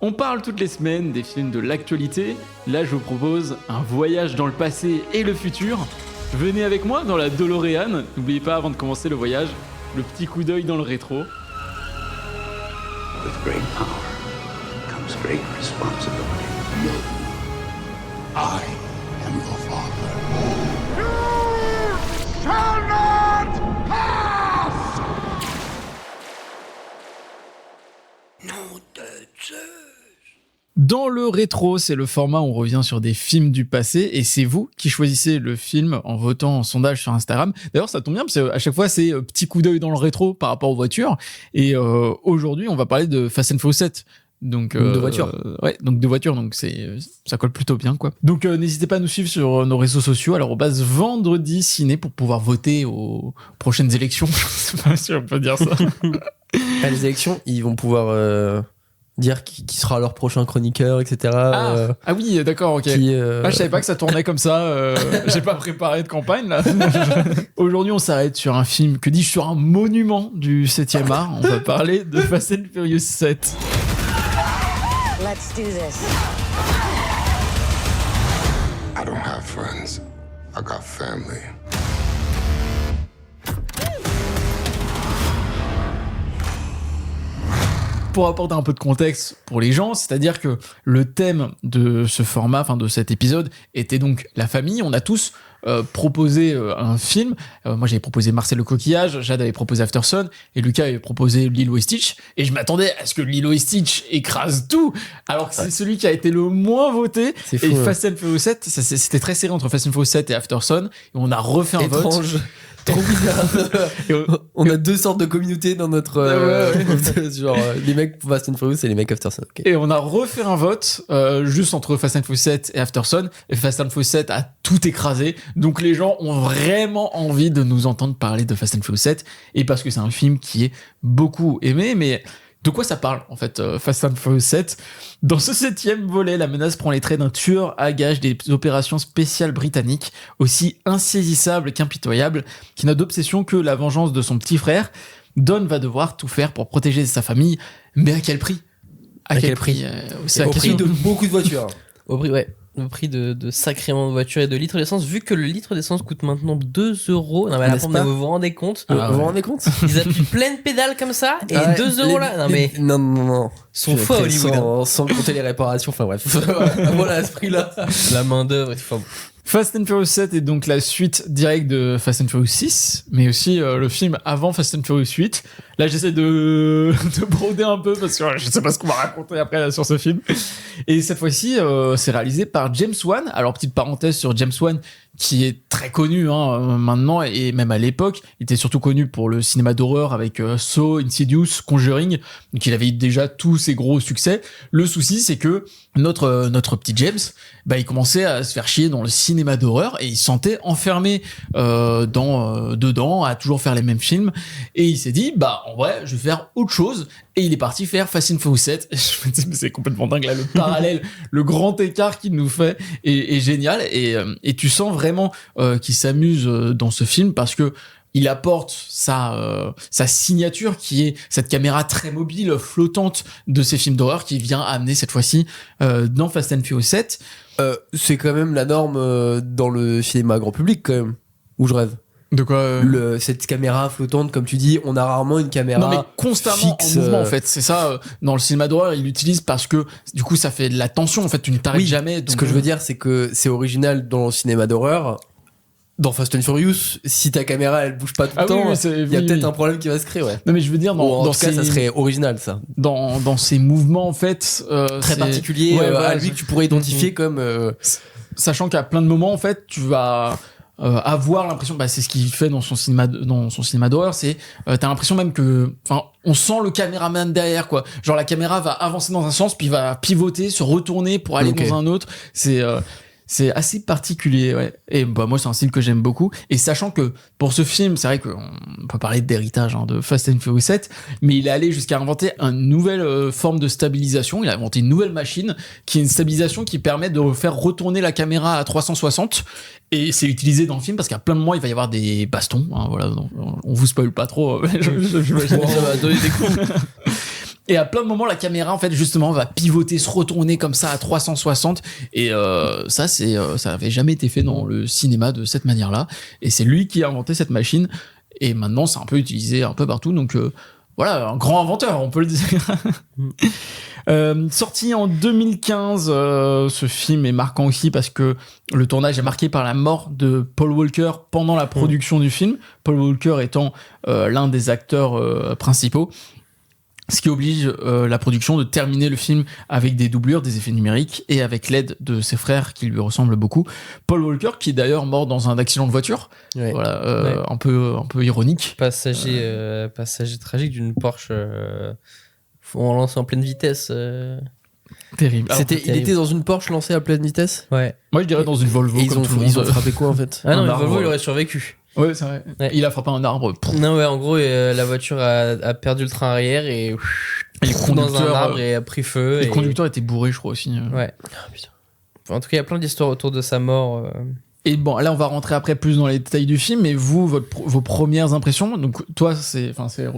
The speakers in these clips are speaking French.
On parle toutes les semaines des films de l'actualité. Là, je vous propose un voyage dans le passé et le futur. Venez avec moi dans la DeLorean. N'oubliez pas, avant de commencer le voyage, le petit coup d'œil dans le rétro. With great power comes great responsibility. I am your father. Dans le rétro, c'est le format où on revient sur des films du passé et c'est vous qui choisissez le film en votant en sondage sur Instagram. D'ailleurs, ça tombe bien parce qu'à chaque fois, c'est petit coup d'œil dans le rétro par rapport aux voitures. Et aujourd'hui, on va parler de Fast and Furious 7. Donc de voitures. Ouais, donc de voitures, donc ça colle plutôt bien quoi. Donc n'hésitez pas à nous suivre sur nos réseaux sociaux. Alors on passe vendredi ciné pour pouvoir voter aux prochaines élections. Je sais pas si on peut dire ça. À les élections, ils vont pouvoir dire qui sera leur prochain chroniqueur, etc. Ah oui, d'accord, ok. Je savais pas que ça tournait comme ça. J'ai pas préparé de campagne là. Aujourd'hui, on s'arrête sur un film, que dis-je, sur un monument du 7e art. On va parler de Fast and Furious 7. Let's do this. I don't have friends. I got family. Pour apporter un peu de contexte pour les gens, c'est-à-dire que le thème de ce format, enfin de cet épisode, était donc la famille. On a tous proposé un film. Moi, j'avais proposé Marcel le Coquillage, Jade avait proposé Aftersun, et Lucas avait proposé Lilo et Stitch. Et je m'attendais à ce que Lilo et Stitch écrase tout, alors que c'est celui qui a été le moins voté. C'est fou, et ouais. Fast and Furious 7, c'était très serré entre Fast and Furious 7 et Aftersun. Et on a refait un vote. Étrange. Trop bizarre. On a deux sortes de communautés dans notre genre les mecs Fast and Furious et les mecs Aftersun. Okay. Et on a refait un vote juste entre Fast and Furious 7 et Aftersun, et Fast and Furious 7 a tout écrasé. Donc les gens ont vraiment envie de nous entendre parler de Fast and Furious 7, et parce que c'est un film qui est beaucoup aimé. Mais de quoi ça parle en fait, Fast and Furious 7? Dans ce 7e volet, la menace prend les traits d'un tueur à gages des opérations spéciales britanniques, aussi insaisissable qu'impitoyable, qui n'a d'obsession que la vengeance de son petit frère. Don va devoir tout faire pour protéger sa famille, mais à quel prix? À quel prix C'est Au la prix question. de beaucoup de voitures. Au prix de sacrément de voitures et de litres d'essence, vu que le litre d'essence coûte maintenant 2 euros. Non, mais N'est-ce pas Ah vous vous rendez compte? ouais. Vous vous rendez compte? Ils appuient pleine pédale comme ça, et 2 euros là. Non mais Non. sont fous à Hollywood. Sans compter les réparations, enfin bref. Voilà, à ce prix-là. La main d'œuvre et tout. Enfin, Fast and Furious 7 est donc la suite directe de Fast and Furious 6, mais aussi le film avant Fast and Furious 8. Là, j'essaie de broder un peu parce que je sais pas ce qu'on va raconter après là, sur ce film. Et cette fois-ci, c'est réalisé par James Wan. Alors, petite parenthèse sur James Wan, qui est très connu maintenant, et même à l'époque, il était surtout connu pour le cinéma d'horreur avec Saw, Insidious, Conjuring. Donc, il avait déjà tous ses gros succès. Le souci, c'est que notre petit James, il commençait à se faire chier dans le cinéma d'horreur et il se sentait enfermé dedans, à toujours faire les mêmes films. Et il s'est dit, en vrai, je vais faire autre chose. Et il est parti faire Fast and Furious 7. Je me dis, mais c'est complètement dingue là, le parallèle, le grand écart qu'il nous fait est génial. Et tu sens vraiment qu'il s'amuse dans ce film parce que il apporte sa signature qui est cette caméra très mobile, flottante de ces films d'horreur qui vient amener cette fois-ci dans Fast and Furious 7. c'est quand même la norme dans le cinéma grand public quand même. Où je rêve. De quoi Cette caméra flottante, comme tu dis, on a rarement une caméra Non mais constamment fixe, en mouvement en fait. C'est ça, dans le cinéma d'horreur, il l'utilise parce que du coup ça fait de la tension en fait, tu ne t'arrêtes Oui, jamais. Donc, Ce que je veux dire, c'est que c'est original dans le cinéma d'horreur. Dans Fast and Furious, si ta caméra elle bouge pas tout le temps, il y a peut-être un problème qui va se créer, ouais. Non mais je veux dire en tout cas, ça serait original ça. Dans ces mouvements en fait Très particulier, à lui que tu pourrais identifier comme sachant qu'à plein de moments en fait, tu vas avoir l'impression, c'est ce qu'il fait dans son cinéma d'horreur, c'est t'as l'impression même que, on sent le caméraman derrière quoi. Genre la caméra va avancer dans un sens puis va pivoter, se retourner pour aller dans un autre. C'est assez particulier, ouais. Et moi, c'est un style que j'aime beaucoup. Et sachant que pour ce film, c'est vrai qu'on peut parler d'héritage de Fast and Furious 7, mais il est allé jusqu'à inventer une nouvelle forme de stabilisation. Il a inventé une nouvelle machine qui est une stabilisation qui permet de faire retourner la caméra à 360. Et c'est utilisé dans le film parce qu'à plein de moments, il va y avoir des bastons. Voilà, donc, on vous spoil pas trop. J'imagine. ça va donner des coups. Et à plein de moments, la caméra, en fait, justement, va pivoter, se retourner comme ça à 360. Et ça avait jamais été fait dans le cinéma de cette manière-là. Et c'est lui qui a inventé cette machine. Et maintenant, c'est un peu utilisé un peu partout. Donc voilà, un grand inventeur, on peut le dire. Sorti en 2015, ce film est marquant aussi parce que le tournage est marqué par la mort de Paul Walker pendant la production du film. Paul Walker étant l'un des acteurs principaux. Ce qui oblige la production de terminer le film avec des doublures, des effets numériques et avec l'aide de ses frères qui lui ressemblent beaucoup. Paul Walker, qui est d'ailleurs mort dans un accident de voiture, voilà, un peu ironique. Passager tragique d'une Porsche en lancé en pleine vitesse. Terrible. Il était dans une Porsche lancée à pleine vitesse. Ouais. Moi, je dirais dans une Volvo. Et ils ont frappé quoi en fait? Ah non, une Volvo, il aurait survécu. Ouais, c'est vrai. Ouais. Il a frappé un arbre. Non, ouais, en gros, la voiture a perdu le train arrière et le dans un arbre et a pris feu. Le conducteur était bourré, je crois aussi. Ouais. Oh, putain. En tout cas, il y a plein d'histoires autour de sa mort. Et bon, là, on va rentrer après plus dans les détails du film, mais vous, vos premières impressions. Donc, toi, c'est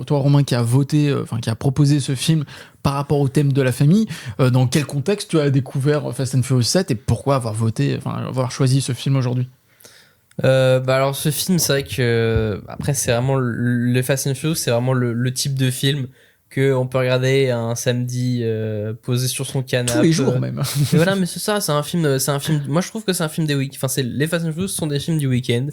toi, Romain, qui a voté, qui a proposé ce film par rapport au thème de la famille. Dans quel contexte tu as découvert Fast and Furious 7 et pourquoi avoir choisi ce film aujourd'hui? Alors ce film, c'est vrai que après c'est vraiment le Fast and Furious, c'est vraiment le type de film que on peut regarder un samedi posé sur son canapé tous les jours même. Mais voilà, mais c'est ça, c'est un film. Moi je trouve que c'est un film des week. Enfin, les Fast and Furious sont des films du week-end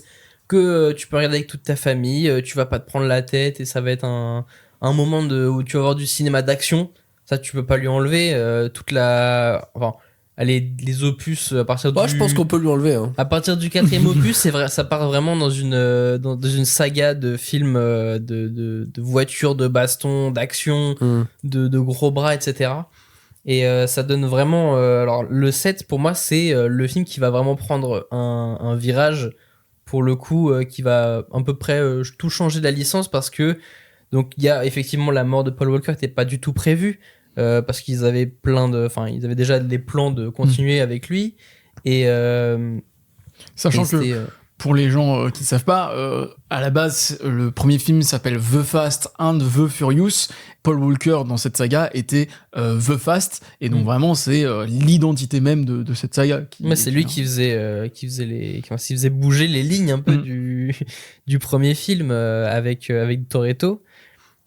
que tu peux regarder avec toute ta famille. Tu vas pas te prendre la tête et ça va être un moment où tu vas avoir du cinéma d'action. Ça tu peux pas lui enlever les opus à partir je pense qu'on peut lui enlever. À partir du 4e opus, c'est vrai, ça part vraiment dans une saga de films de voitures, de bastons, d'action, de gros bras, etc. Et ça donne vraiment. Alors le 7 pour moi c'est le film qui va vraiment prendre un virage pour le coup qui va à peu près tout changer de la licence parce que donc il y a effectivement la mort de Paul Walker qui n'était pas du tout prévue. Parce qu'ils avaient ils avaient déjà des plans de continuer avec lui et sachant que pour les gens qui ne savent pas, à la base le premier film s'appelle The Fast and The Furious. Paul Walker dans cette saga était The Fast et donc vraiment c'est l'identité même de cette saga. C'est lui qui faisait bouger les lignes un peu du premier film avec Toretto.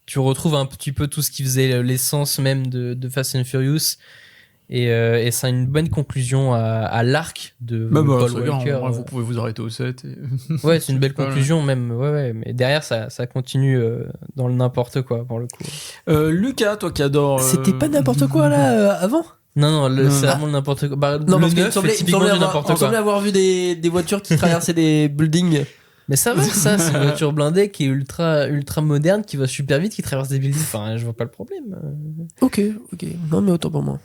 Tu retrouves un petit peu tout ce qui faisait l'essence même de Fast and Furious et c'est une bonne conclusion à l'arc de Paul Walker. Vous pouvez vous arrêter au 7 ouais, c'est une belle conclusion même mais derrière ça continue dans le n'importe quoi pour le coup. Lucas, toi qui adore c'était pas n'importe quoi là avant. Non, c'est vraiment n'importe quoi. Non, parce qu'il me semblait avoir vu des voitures qui traversaient des buildings. Mais ça va, ça, c'est une voiture blindée qui est ultra moderne, qui va super vite, qui traverse des buildings. Enfin, je vois pas le problème. Ok. Non, mais autant pour moi.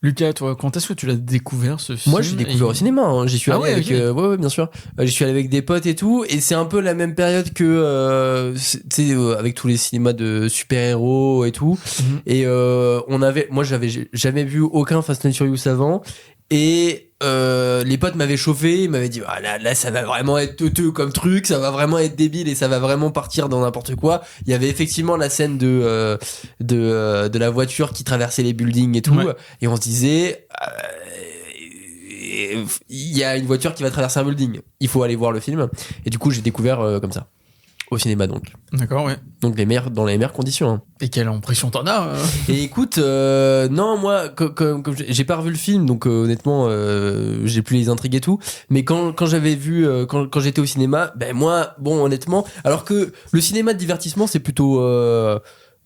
Lucas, toi, quand est-ce que tu l'as découvert ce film? Moi, je l'ai découvert au cinéma. J'y suis allé avec, ouais, bien sûr. J'y suis allé avec des potes et tout, et c'est un peu la même période que, tu sais, avec tous les cinémas de super-héros et tout. Et moi, j'avais jamais vu aucun Fast and Furious avant. Et les potes m'avaient chauffé, ils m'avaient dit là ça va vraiment être teuteux comme truc, ça va vraiment être débile et ça va vraiment partir dans n'importe quoi. Il y avait effectivement la scène de la voiture qui traversait les buildings et tout, et on se disait il y a une voiture qui va traverser un building, il faut aller voir le film. Et du coup j'ai découvert comme ça au cinéma donc. D'accord, ouais. Donc dans les meilleures conditions. Hein. Et quelle impression t'en as Et écoute, non, moi, comme j'ai pas revu le film, donc honnêtement, j'ai plus les intrigues et tout. Mais quand j'avais vu, quand j'étais au cinéma, ben moi, bon, honnêtement, alors que le cinéma de divertissement, c'est plutôt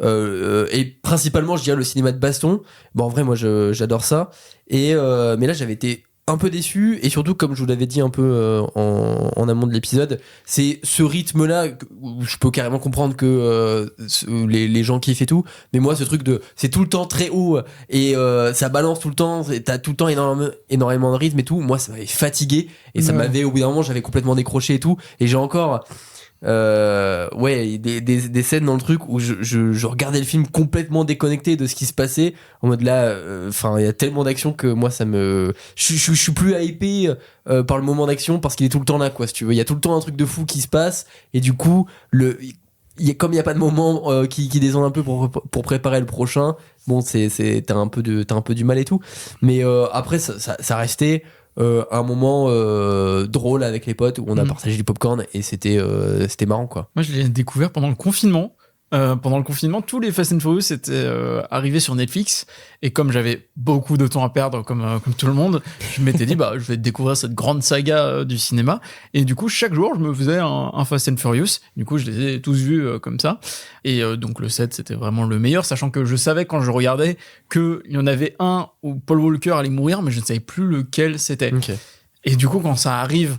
et principalement, je dirais le cinéma de baston. Bon, en vrai, moi, j'adore ça. Et mais là, j'avais été un peu déçu, et surtout comme je vous l'avais dit un peu en amont de l'épisode, c'est ce rythme là où je peux carrément comprendre que les gens kiffent et tout, mais moi ce truc c'est tout le temps très haut et ça balance tout le temps, t'as tout le temps énormément de rythme et tout, moi ça m'avait fatigué et ça m'avait, au bout d'un moment j'avais complètement décroché et tout, et j'ai encore des scènes dans le truc où je regardais le film complètement déconnecté de ce qui se passait, en mode là, il y a tellement d'action que moi je suis plus hypé par le moment d'action parce qu'il est tout le temps là, quoi, si tu veux. Il y a tout le temps un truc de fou qui se passe, et du coup comme il y a pas de moment qui descend un peu pour préparer le prochain, bon t'as un peu du mal et tout, mais après ça restait un moment drôle avec les potes où on a partagé du popcorn et c'était marrant quoi. Moi je l'ai découvert pendant le confinement. Pendant le confinement, tous les Fast and Furious étaient arrivés sur Netflix, et comme j'avais beaucoup de temps à perdre, comme tout le monde, je m'étais dit je vais découvrir cette grande saga du cinéma. Et du coup, chaque jour, je me faisais un Fast and Furious. Du coup, je les ai tous vus comme ça. Et donc le 7, c'était vraiment le meilleur, sachant que je savais quand je regardais qu'il y en avait un où Paul Walker allait mourir, mais je ne savais plus lequel c'était. Okay. Et du coup, quand ça arrive,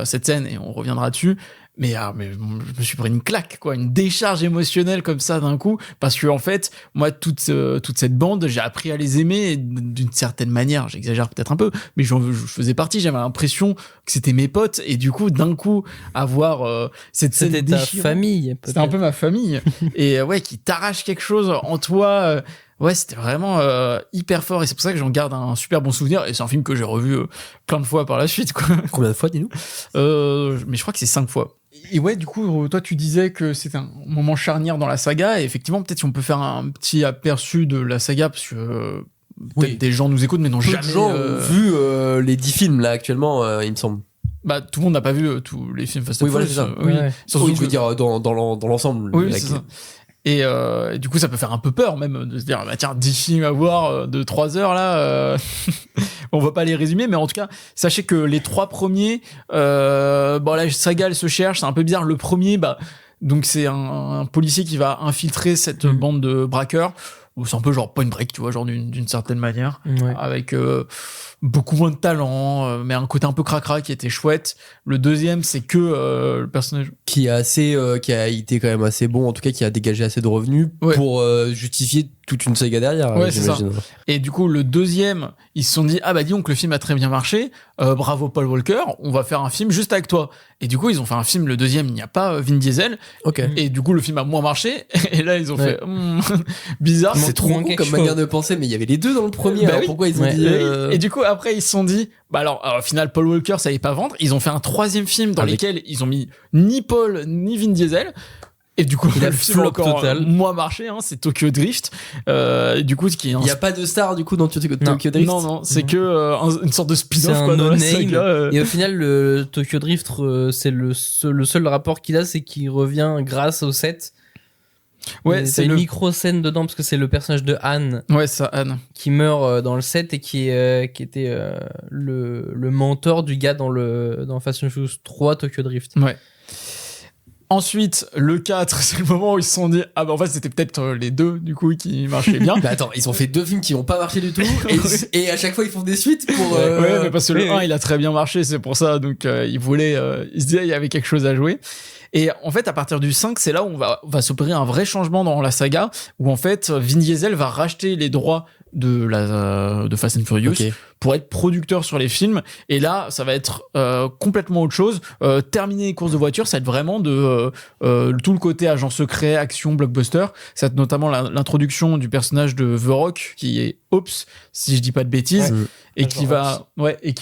cette scène, et on reviendra dessus, mais je me suis pris une claque, quoi, une décharge émotionnelle comme ça d'un coup, parce que en fait, moi, toute cette bande, j'ai appris à les aimer d'une certaine manière. J'exagère peut-être un peu, mais je faisais partie. J'avais l'impression que c'était mes potes, et du coup, d'un coup, avoir cette scène c'était ta déchirante, famille. Peut-être. C'était un peu ma famille, et qui t'arrache quelque chose en toi. Ouais, c'était vraiment hyper fort, et c'est pour ça que j'en garde un super bon souvenir, et c'est un film que j'ai revu plein de fois par la suite, quoi. Combien de fois, dis-nous? Mais je crois que c'est 5 fois. Et ouais, du coup, toi, tu disais que c'était un moment charnière dans la saga, et effectivement, peut-être si on peut faire un petit aperçu de la saga, parce que peut-être des gens nous écoutent, mais n'ont Peu jamais de gens ont vu les 10 films, là, actuellement, il me semble. Tout le monde n'a pas vu tous les films Fast and Voilà, Furious. c'est ça. Oui, Ouais. surtout je veux dire, dans l'ensemble. Oui, c'est ça. Et du coup, ça peut faire un peu peur, même, de se dire, tiens, 10 films à voir de 3 heures, là, on va pas les résumer, mais en tout cas, sachez que les 3 premiers, la saga, elle se cherche, c'est un peu bizarre. Le premier, donc c'est un policier qui va infiltrer cette bande de braqueurs. C'est un peu genre Point Break, tu vois, genre d'une certaine manière, avec beaucoup moins de talent, mais un côté un peu cracra qui était chouette. Le deuxième, c'est que le personnage qui a été quand même assez bon, en tout cas qui a dégagé assez de revenus pour justifier toute une saga derrière. Ouais, c'est ça. Et du coup, le deuxième, ils se sont dit, dis donc, le film a très bien marché, bravo Paul Walker, on va faire un film juste avec toi. Et du coup, ils ont fait un film, le deuxième, il n'y a pas Vin Diesel. Et du coup, le film a moins marché, et là, ils ont fait, bizarre. C'est trop con comme manière de penser, mais il y avait les deux dans le premier, alors pourquoi ils ont dit... Et du coup, après, ils se sont dit, au final, Paul Walker savait pas vendre, ils ont fait un troisième film dans lequel ils ont mis ni Paul, ni Vin Diesel. Et du coup, le film encore moins marché, c'est Tokyo Drift. Du coup, il n'y a pas de star du coup dans Tokyo Drift. Non, c'est que une sorte de spin-off quoi, dans la saga. Et au final, le Tokyo Drift, c'est le seul rapport qu'il a, c'est qu'il revient grâce au 7. Ouais, c'est une micro-scène dedans parce que c'est le personnage de Anne. Ouais, c'est ça, Anne. Qui meurt dans le 7 et qui était le mentor du gars dans Fast and Furious 3 Tokyo Drift. Ouais. Ensuite, le 4, c'est le moment où ils se sont dit, en fait, c'était peut-être les deux, du coup, qui marchaient bien. Mais attends, ils ont fait 2 films qui n'ont pas marché du tout, et à chaque fois, ils font des suites pour... Ouais, mais parce que le 1, il a très bien marché, c'est pour ça, donc ils se disaient, il y avait quelque chose à jouer. Et en fait, à partir du 5, c'est là où on va s'opérer un vrai changement dans la saga, où en fait, Vin Diesel va racheter les droits de Fast and Furious pour être producteur sur les films, et là ça va être complètement autre chose. Terminer les courses de voiture, ça va être vraiment de tout le côté agent secret, action, blockbuster. Ça va être notamment l'introduction du personnage de The Rock qui est Ops, si je dis pas de bêtises, et qui va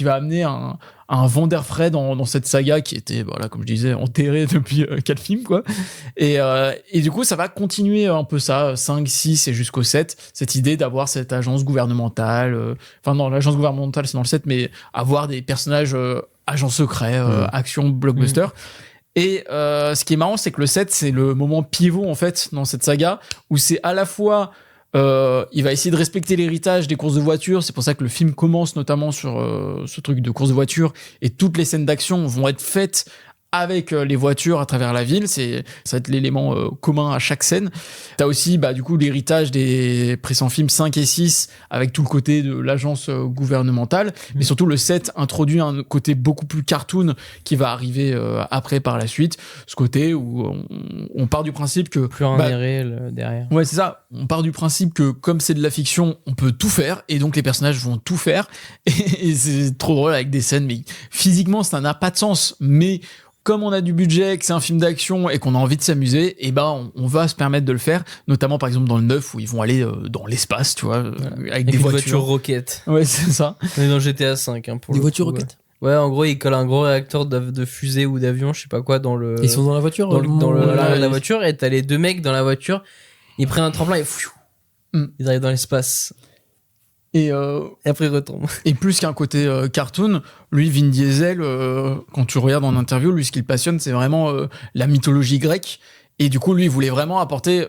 amener un vent d'air frais dans cette saga qui était, comme je disais, enterrée depuis 4 films, quoi. Et du coup, ça va continuer un peu ça, 5, 6 et jusqu'au 7, cette idée d'avoir cette agence gouvernementale, l'agence gouvernementale, c'est dans le 7, mais avoir des personnages agents secrets, action, blockbuster. Et ce qui est marrant, c'est que le 7, c'est le moment pivot, en fait, dans cette saga, où c'est à la fois... il va essayer de respecter l'héritage des courses de voiture. C'est pour ça que le film commence notamment sur ce truc de courses de voiture, et toutes les scènes d'action vont être faites avec les voitures à travers la ville. Ça va être l'élément commun à chaque scène. T'as aussi du coup l'héritage des précédents films 5 et 6 avec tout le côté de l'agence gouvernementale, mais surtout le 7 introduit un côté beaucoup plus cartoon qui va arriver après par la suite. Ce côté où on part du principe que plus rien n'est réel derrière. Ouais, c'est ça. On part du principe que comme c'est de la fiction, on peut tout faire, et donc les personnages vont tout faire. Et c'est trop drôle avec des scènes, mais physiquement ça n'a pas de sens, mais comme on a du budget, que c'est un film d'action et qu'on a envie de s'amuser, on va se permettre de le faire, notamment par exemple dans le 9 où ils vont aller dans l'espace, tu vois, avec des voitures roquettes. Ouais, c'est ça. On est dans GTA 5 pour des voitures roquettes. Ouais, en gros, il colle un gros réacteur de fusée ou d'avion, je sais pas quoi, dans le. Ils sont dans la voiture. l'arrière de la voiture, et t'as les deux mecs dans la voiture. Ils prennent un tremplin et ils arrivent dans l'espace. Et après ils retombent. Et plus qu'un côté cartoon, lui, Vin Diesel, quand tu regardes en interview, lui, ce qui le passionne, c'est vraiment la mythologie grecque. Et du coup, lui, il voulait vraiment apporter,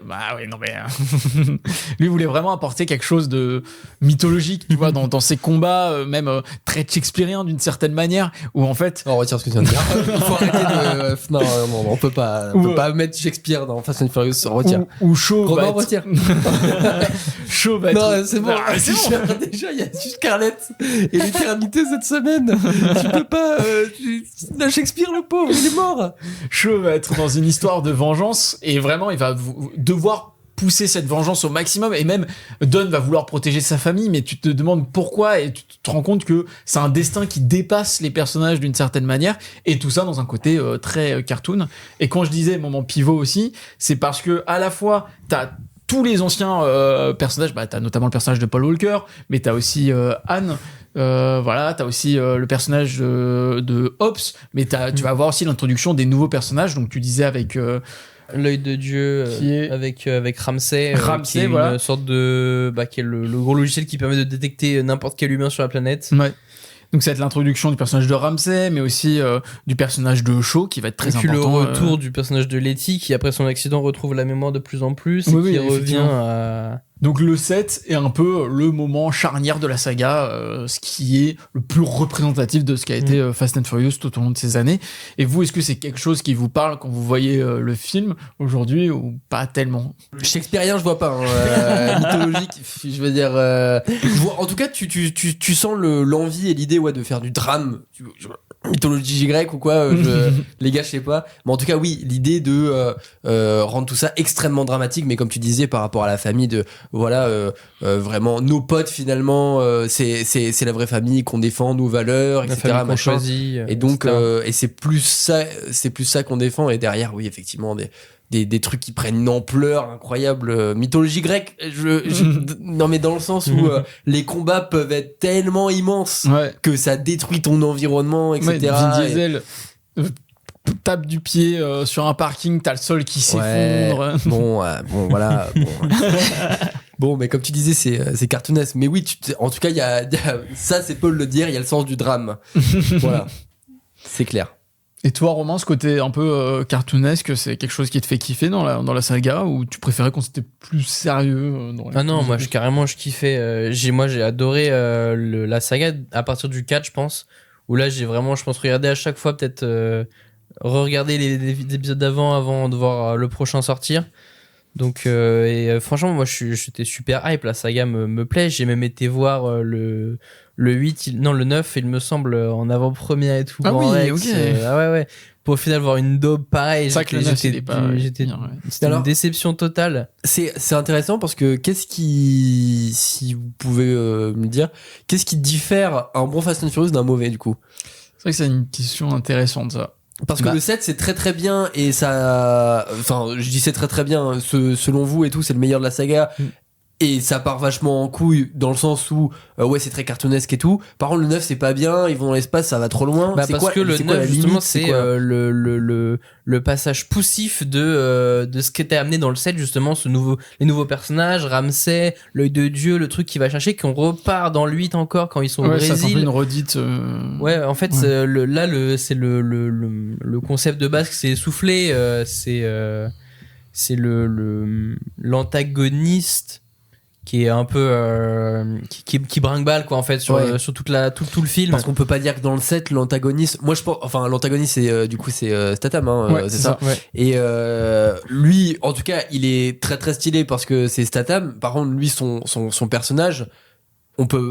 lui, il voulait vraiment apporter quelque chose de mythologique, tu vois, dans ses combats, même très shakespeariens d'une certaine manière, où en fait. On retire ce que tu viens de dire. Il faut arrêter de. Non, on peut pas mettre Shakespeare dans Fast and Furious. On retire. Ou Shaw. Romain, retire. Shaw va être. Non, c'est bon. C'est bon. Déjà, il y a juste Scarlett et l'éternité cette semaine. Tu peux pas. Shakespeare, le pauvre, il est mort. Shaw va être dans une histoire de vengeance. Et vraiment, il va devoir pousser cette vengeance au maximum. Et même, Don va vouloir protéger sa famille, mais tu te demandes pourquoi, et tu te rends compte que c'est un destin qui dépasse les personnages d'une certaine manière. Et tout ça dans un côté très cartoon. Et quand je disais moment pivot aussi, c'est parce que à la fois, t'as tous les anciens personnages, t'as notamment le personnage de Paul Walker, mais t'as aussi Anne. T'as aussi le personnage de Hobbs, mais tu vas avoir aussi l'introduction des nouveaux personnages. Donc tu disais avec l'œil de Dieu avec Ramsey, qui est voilà. une sorte de qui est le gros logiciel qui permet de détecter n'importe quel humain sur la planète. Ouais. Donc ça va être l'introduction du personnage de Ramsey, mais aussi du personnage de Shaw qui va être très important. Le retour du personnage de Letty qui après son accident retrouve la mémoire de plus en plus et qui revient à... Donc le 7 est un peu le moment charnière de la saga, ce qui est le plus représentatif de ce qui a été Fast and Furious tout au long de ces années. Et vous, est-ce que c'est quelque chose qui vous parle quand vous voyez le film aujourd'hui ou pas tellement? Shakespearien, je vois pas. Mythologique, je veux dire. Je vois, en tout cas, tu sens l'envie et l'idée de faire du drame. Mythologie grecque ou quoi, les gars, je sais pas. Mais en tout cas, oui, l'idée de rendre tout ça extrêmement dramatique, mais comme tu disais, par rapport à la famille, vraiment, nos potes, finalement, c'est la vraie famille qu'on défend, nos valeurs, etc. La famille qu'on choisit. Et donc, et c'est plus ça qu'on défend. Et derrière, oui, effectivement, des trucs qui prennent une ampleur incroyable. Mythologie grecque, non mais dans le sens où les combats peuvent être tellement immenses que ça détruit ton environnement, etc. Vin Diesel tape du pied sur un parking, t'as le sol qui s'effondre. Bon, voilà. Bon, mais comme tu disais, c'est cartoonesque. Mais oui, en tout cas, il y a ça, c'est Paul le dire, il y a le sens du drame. Voilà, c'est clair. Et toi, Romain, ce côté un peu cartoonesque, c'est quelque chose qui te fait kiffer dans la saga, ou tu préférais quand c'était plus sérieux non, moi je kiffais. J'ai adoré la saga à partir du 4, je pense, où là j'ai vraiment, je pense, regardé à chaque fois, peut-être re-regarder les épisodes avant de voir le prochain sortir. Donc franchement, moi j'étais super hype, la saga me plaît. J'ai même été voir le 8, le 9, il me semble, en avant-première et tout. Ah oui, Rex, ok. Ouais. Pour au final voir une daube pareille, c'est vrai que le 9, c'était une déception totale. C'est intéressant parce que si vous pouvez me dire, qu'est-ce qui diffère un bon Fast and Furious d'un mauvais du coup? C'est vrai que c'est une question intéressante, ça. Parce que le 7 c'est très très bien et ça, enfin je dis c'est très très bien, selon vous et tout, c'est le meilleur de la saga. Et ça part vachement en couille dans le sens où c'est très cartoonesque et tout. Par contre le 9 c'est pas bien, ils vont dans l'espace, ça va trop loin. Parce que le 9 justement c'est le passage poussif de ce qui était amené dans le 7, justement, les nouveaux personnages, Ramsey, l'œil de Dieu, le truc qui va chercher, qu'on repart dans le 8 encore quand ils sont au Brésil. C'est un peu une redite. Ouais, en fait c'est le concept de base qui s'est essoufflé, c'est l'antagoniste qui est un peu qui brinque-balle quoi en fait sur tout le film, parce qu'on peut pas dire que dans le 7 l'antagoniste, moi je pense, enfin l'antagoniste c'est du coup c'est Statham c'est ça. Et lui en tout cas il est très très stylé parce que c'est Statham. Par contre lui son personnage,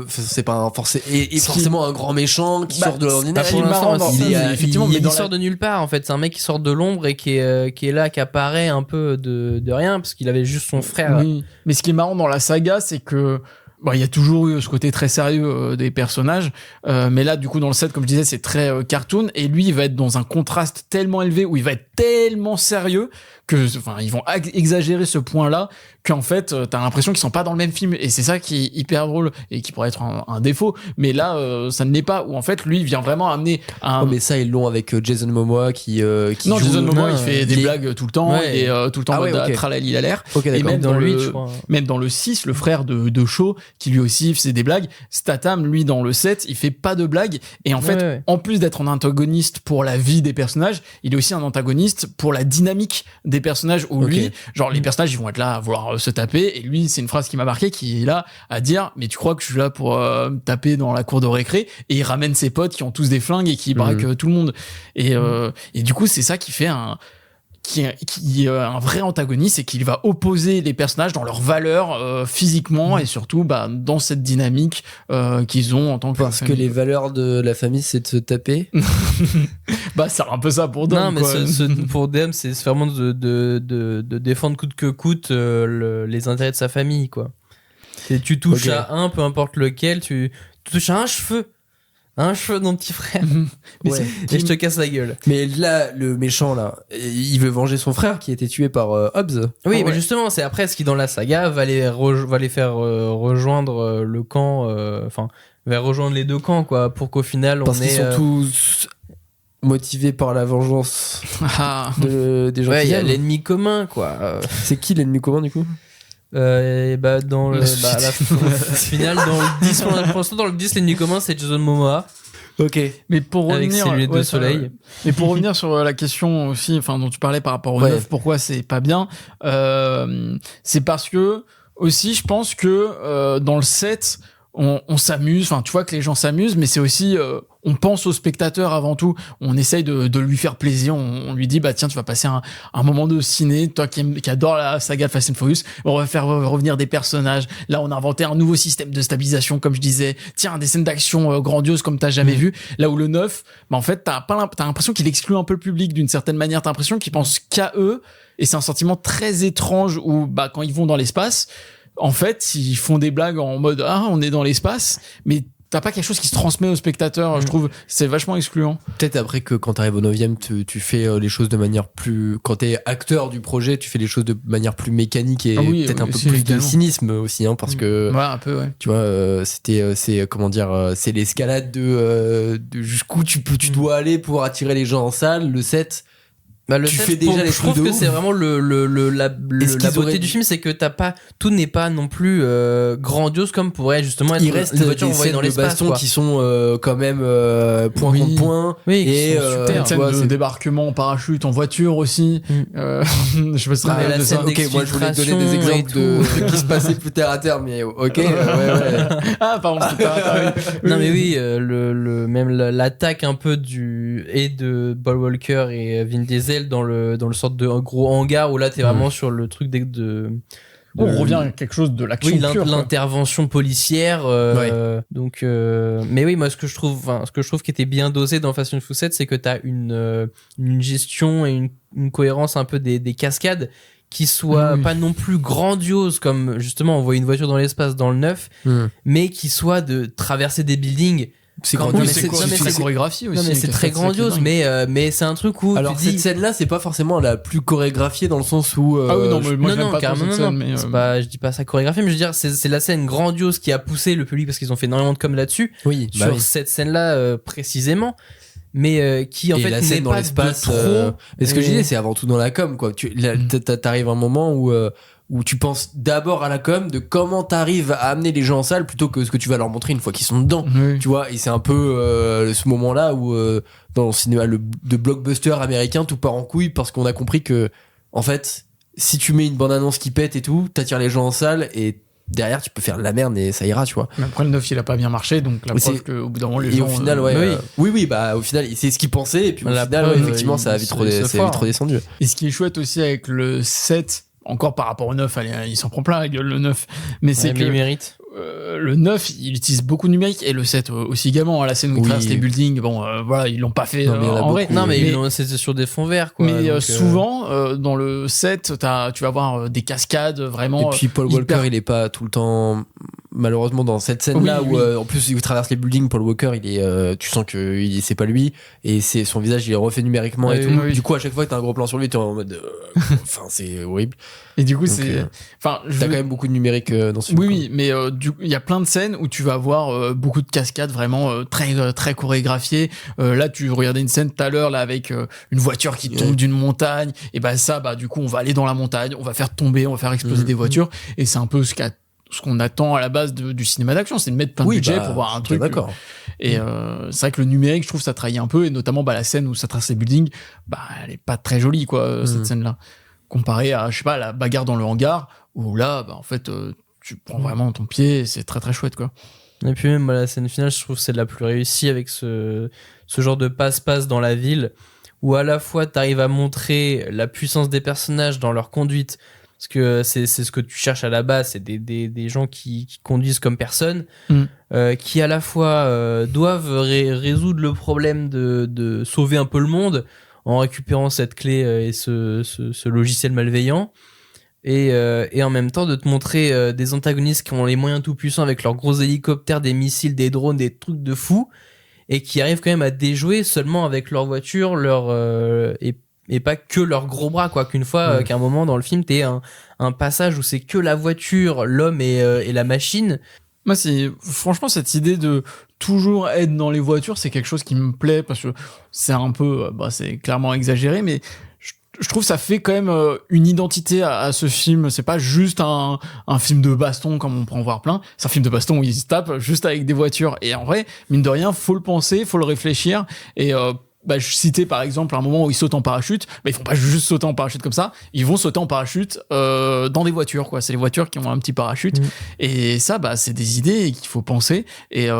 c'est pas forcément un grand méchant qui sort de l'ordinaire. Il sort de nulle part en fait. C'est un mec qui sort de l'ombre et qui est là, qui apparaît un peu de rien parce qu'il avait juste son frère. Oui. Mais ce qui est marrant dans la saga, c'est que bon, il y a toujours eu ce côté très sérieux des personnages, mais là du coup dans le set comme je disais c'est très cartoon, et lui il va être dans un contraste tellement élevé où il va être tellement sérieux que enfin ils vont exagérer ce point là qu'en fait t'as l'impression qu'ils sont pas dans le même film, et c'est ça qui est hyper drôle et qui pourrait être un défaut, mais là ça ne l'est pas, où en fait lui il vient vraiment amener un... Oh, mais ça ils l'ont avec Jason Momoa qui non, joue... Jason Momoa il fait des blagues tout le temps, Ouais. et tout le temps Ah ouais, ok. tralali il a l'air, Ok, et d'accord. même Dans dans le le 8, je crois. même dans le 6 le frère de Shaw qui lui aussi faisait des blagues, Statham lui dans le 7 il fait pas de blagues, et en fait Ouais. en plus d'être un antagoniste pour la vie des personnages, il est aussi un antagoniste pour la dynamique des personnages, où Ok. lui genre les personnages ils vont être là à vouloir se taper, et lui c'est une phrase qui m'a marqué, qui est là à dire mais tu crois que je suis là pour me taper dans la cour de récré, et il ramène ses potes qui ont tous des flingues et qui braquent tout le monde, et du coup c'est ça qui fait qui est un vrai antagoniste, et qu'il va opposer les personnages dans leurs valeurs physiquement, et surtout dans cette dynamique qu'ils ont en tant que Parce que famille. les valeurs de la famille c'est de se taper. C'est un peu ça pour Dom, Non, mais quoi. pour Dom, c'est vraiment de défendre coûte que coûte les intérêts de sa famille, quoi. Et tu touches Ok. à un, peu importe lequel, tu touches à un cheveu de mon petit frère, Ouais. et je te casse la gueule. Mais là, le méchant, là, il veut venger son frère qui a été tué par Hobbs. Oui, ouais. mais justement, c'est après ce qui, dans la saga, va les faire rejoindre le camp, enfin, va rejoindre les deux camps, quoi, pour qu'au final, Parce on qu'ils ait... sont tous motivés par la vengeance Ah. des gens Ouais, il qu'ils y a aiment. l'ennemi commun, quoi. C'est qui l'ennemi commun, du coup? Et dans le, La suite. la finale, dans le 10, pour l'instant, dans le 10, l'ennemi commun, c'est Jason Momoa. Ok. Mais pour Avec revenir, ses lunettes de ça, soleil. ouais. Mais pour revenir sur la question aussi, enfin dont tu parlais par rapport au Ouais. 9, pourquoi c'est pas bien, c'est parce que aussi je pense que dans le 7 on s'amuse, enfin tu vois que les gens s'amusent, mais c'est aussi on pense au spectateur avant tout, on essaye de lui faire plaisir, on lui dit bah tiens tu vas passer un moment de ciné, toi qui adore la saga Fast and Furious, on va faire revenir des personnages, là on a inventé un nouveau système de stabilisation comme je disais, tiens des scènes d'action grandioses comme t'as jamais vu, là où le 9 en fait t'as l'impression qu'il exclut un peu le public d'une certaine manière, t'as l'impression qu'il pense qu'à eux, et c'est un sentiment très étrange où quand ils vont dans l'espace, en fait, ils font des blagues en mode on est dans l'espace, mais t'as pas quelque chose qui se transmet au spectateur, je trouve, c'est vachement excluant. Peut-être après que quand t'arrives au 9ème, tu fais les choses de manière plus... Quand t'es acteur du projet, tu fais les choses de manière plus mécanique et Oui, peut-être un peu aussi, plus de également. cynisme aussi, hein, parce que... Ouais, un peu, ouais. Tu vois, c'est comment dire, c'est l'escalade de jusqu'où tu dois aller pour attirer les gens en salle. Le 7, Le Tu 7, fais déjà les je trouve trucs de que ouf. c'est vraiment la Est-ce qu'ils beauté auraient- du film, c'est que tout n'est pas non plus grandiose comme pourrait justement être il reste une voiture des envoyée scènes dans de l'espace, baston quoi. qui sont quand même point Oui. contre point. Oui, qui et sont super. T'as une tu scène vois, de c'est- débarquement en parachute en voiture aussi. Je sais pas si Ah, t'as mais parlé la de ça. scène Ok, moi je voulais te donner des d'exfiltration exemples et de tout. trucs qui se passaient plus terre à terre, mais ok, ouais. Ah, pardon, c'est pas Non mais oui, même l'attaque un peu de Paul Walker et Vin Diesel dans le sorte de gros hangar où là t'es vraiment sur le truc On revient à quelque chose de l'action oui, pure. quoi. l'intervention policière. Donc, mais oui, moi, ce que je trouve qui était bien dosé dans Fast and Furious 7, c'est que t'as une gestion et une cohérence un peu des cascades qui soit Oui. pas non plus grandiose comme justement envoyer une voiture dans l'espace dans le 9, mais qui soit de traverser des buildings. C'est Quand- grandiose. Oui, Oui, c'est non, mais la c'est- chorégraphie aussi. Non mais c'est très grandiose, mais c'est un truc où Alors tu cette dis scène-là, c'est pas forcément la plus chorégraphiée dans le sens où. Ah oui, non, mais moi non, j'aime non, pas trop carrément, cette non, scène, mais c'est pas, je dis pas ça chorégraphie, mais je veux dire, c'est la scène grandiose qui a poussé le public parce qu'ils ont fait énormément de com là-dessus, oui, bah sur oui. cette scène-là précisément, mais qui en Et fait la n'est scène dans pas l'espace. de trop. Mais ce que je Et- disais, c'est avant tout dans la com, quoi. T'arrives à un moment où tu penses d'abord à la com, de comment t'arrives à amener les gens en salle plutôt que ce que tu vas leur montrer une fois qu'ils sont dedans. Oui. Tu vois, et c'est un peu ce moment-là où dans le cinéma de blockbuster américain, tout part en couille parce qu'on a compris que, en fait, si tu mets une bande-annonce qui pète et tout, t'attires les gens en salle et derrière tu peux faire de la merde et ça ira, tu vois. Mais après le 9 il a pas bien marché, donc la Mais preuve c'est- qu'au bout d'un moment les Et gens. au final, ouais, oui. oui, bah au final, c'est ce qu'ils pensaient et puis au La final, preuve, ouais, effectivement, il ça a vite se- trop, il se c'est fort. vite trop descendu. Et ce qui est chouette aussi avec le 7, encore par rapport au 9, allez, il s'en prend plein la gueule le 9, mais c'est Ouais, mais que il mérite. le 9 il utilise beaucoup de numérique, et le 7 aussi également, à la scène où il Oui. traverse les buildings, bon voilà, ils l'ont pas fait Non, mais il y en a en vrai. beaucoup. Non mais, mais, c'était sur des fonds verts quoi. mais donc, souvent dans le 7 tu vas voir des cascades vraiment Et puis Paul hyper- Walker, il est pas tout le temps malheureusement dans cette scène là Oui, où oui. en plus il traverse les buildings, Paul Walker il est tu sens que c'est pas lui et c'est son visage il est refait numériquement et Oui, tout. oui, oui. Du coup à chaque fois que t'as un gros plan sur lui t'es en mode enfin c'est horrible. Et du coup, Donc, c'est. Enfin, T'as quand même beaucoup de numérique dans ce film. Oui, quoi. oui, mais il y a plein de scènes où tu vas avoir beaucoup de cascades vraiment très chorégraphiées. Là, tu regardais une scène tout à l'heure là avec une voiture qui tombe d'une montagne. Et bah ça, bah du coup, on va aller dans la montagne, on va faire tomber, on va faire exploser des voitures. Et c'est un peu ce qu'on attend à la base du cinéma d'action, c'est de mettre plein de budget pour voir un truc. D'accord. Et c'est vrai que le numérique, je trouve, ça trahit un peu. Et notamment, bah la scène où ça trace les buildings, bah elle est pas très jolie, quoi, cette scène-là. Comparé à, je sais pas, la bagarre dans le hangar, où là, bah en fait, tu prends vraiment ton pied, et c'est très très chouette, quoi. Et puis même la scène finale, je trouve que c'est la plus réussie avec ce genre de passe-passe dans la ville où à la fois t'arrives à montrer la puissance des personnages dans leur conduite, parce que c'est ce que tu cherches à la base, c'est des gens qui conduisent comme personne, qui à la fois doivent résoudre le problème de sauver un peu le monde en récupérant cette clé et ce logiciel malveillant. Et en même temps de te montrer des antagonistes qui ont les moyens tout puissants avec leurs gros hélicoptères, des missiles, des drones, des trucs de fou, et qui arrivent quand même à déjouer seulement avec leur voiture, et pas que leurs gros bras, quoi. Qu'une fois qu'à un moment dans le film t'es un passage où c'est que la voiture, l'homme et la machine. Moi, franchement, cette idée de toujours être dans les voitures, c'est quelque chose qui me plaît parce que c'est un peu, bah, c'est clairement exagéré, mais je trouve que ça fait quand même une identité à ce film. C'est pas juste un film de baston comme on peut en voir plein. C'est un film de baston où ils se tapent juste avec des voitures. Et en vrai, mine de rien, faut le penser, faut le réfléchir. Et bah, je citais par exemple un moment où ils sautent en parachute. Bah, ils font pas juste sauter en parachute comme ça. Ils vont sauter en parachute dans des voitures, quoi. C'est les voitures qui ont un petit parachute. Et ça, bah, c'est des idées qu'il faut penser. Et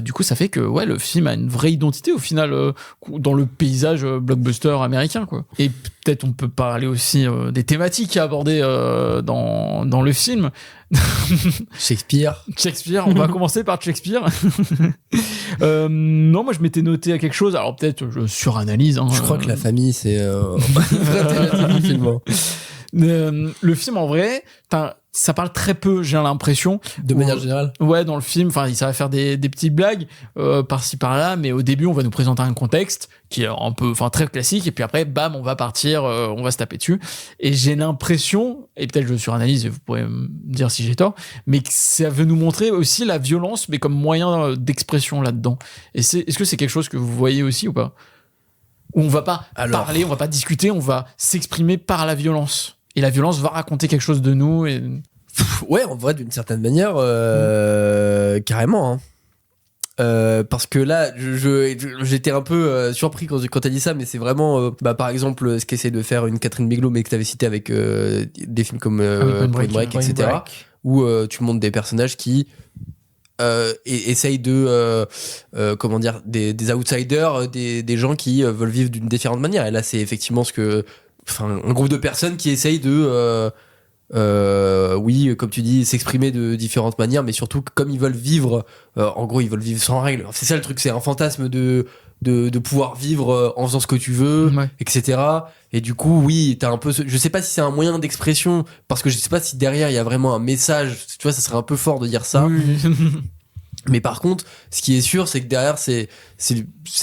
du coup, ça fait que ouais, le film a une vraie identité au final dans le paysage blockbuster américain, quoi. Et peut-être on peut parler aussi des thématiques abordées dans le film. Shakespeare, on va commencer par Shakespeare. Non, moi je m'étais noté à quelque chose, alors peut-être je suranalyse. Hein, je crois que la famille c'est vraie thématique du film. Le film en vrai, ça parle très peu, j'ai l'impression. De manière générale. Ouais, dans le film, enfin, ça va faire des petites blagues par-ci par-là, mais au début, on va nous présenter un contexte qui est un peu, enfin, très classique, et puis après, bam, on va partir, on va se taper dessus. Et j'ai l'impression, et peut-être je suranalyse, et vous pourrez me dire si j'ai tort, mais que ça veut nous montrer aussi la violence, mais comme moyen d'expression là-dedans. Et est-ce que c'est quelque chose que vous voyez aussi ou pas? Où on va pas parler, on va pas discuter, on va s'exprimer par la violence. Et la violence va raconter quelque chose de nous. Et... Ouais, en vrai, d'une certaine manière, carrément. Hein. Parce que là, j'étais un peu surpris quand t'as dit ça, mais c'est vraiment, par exemple, ce qu'essaie de faire une Catherine Bigelow, mais que t'avais cité avec des films comme Point Break, etc., où tu montres des personnages qui essayent de comment dire, des outsiders, des gens qui veulent vivre d'une différente manière. Et là, c'est effectivement un groupe de personnes qui essayent de oui, comme tu dis, s'exprimer de différentes manières, mais surtout comme ils veulent vivre, en gros ils veulent vivre sans règles. C'est ça le truc, c'est un fantasme de pouvoir vivre en faisant ce que tu veux, etc. Et du coup, oui, t'as un peu je sais pas si c'est un moyen d'expression, parce que je sais pas si derrière il y a vraiment un message, tu vois, ça serait un peu fort de dire ça. Oui. Mais par contre, ce qui est sûr, c'est que derrière c'est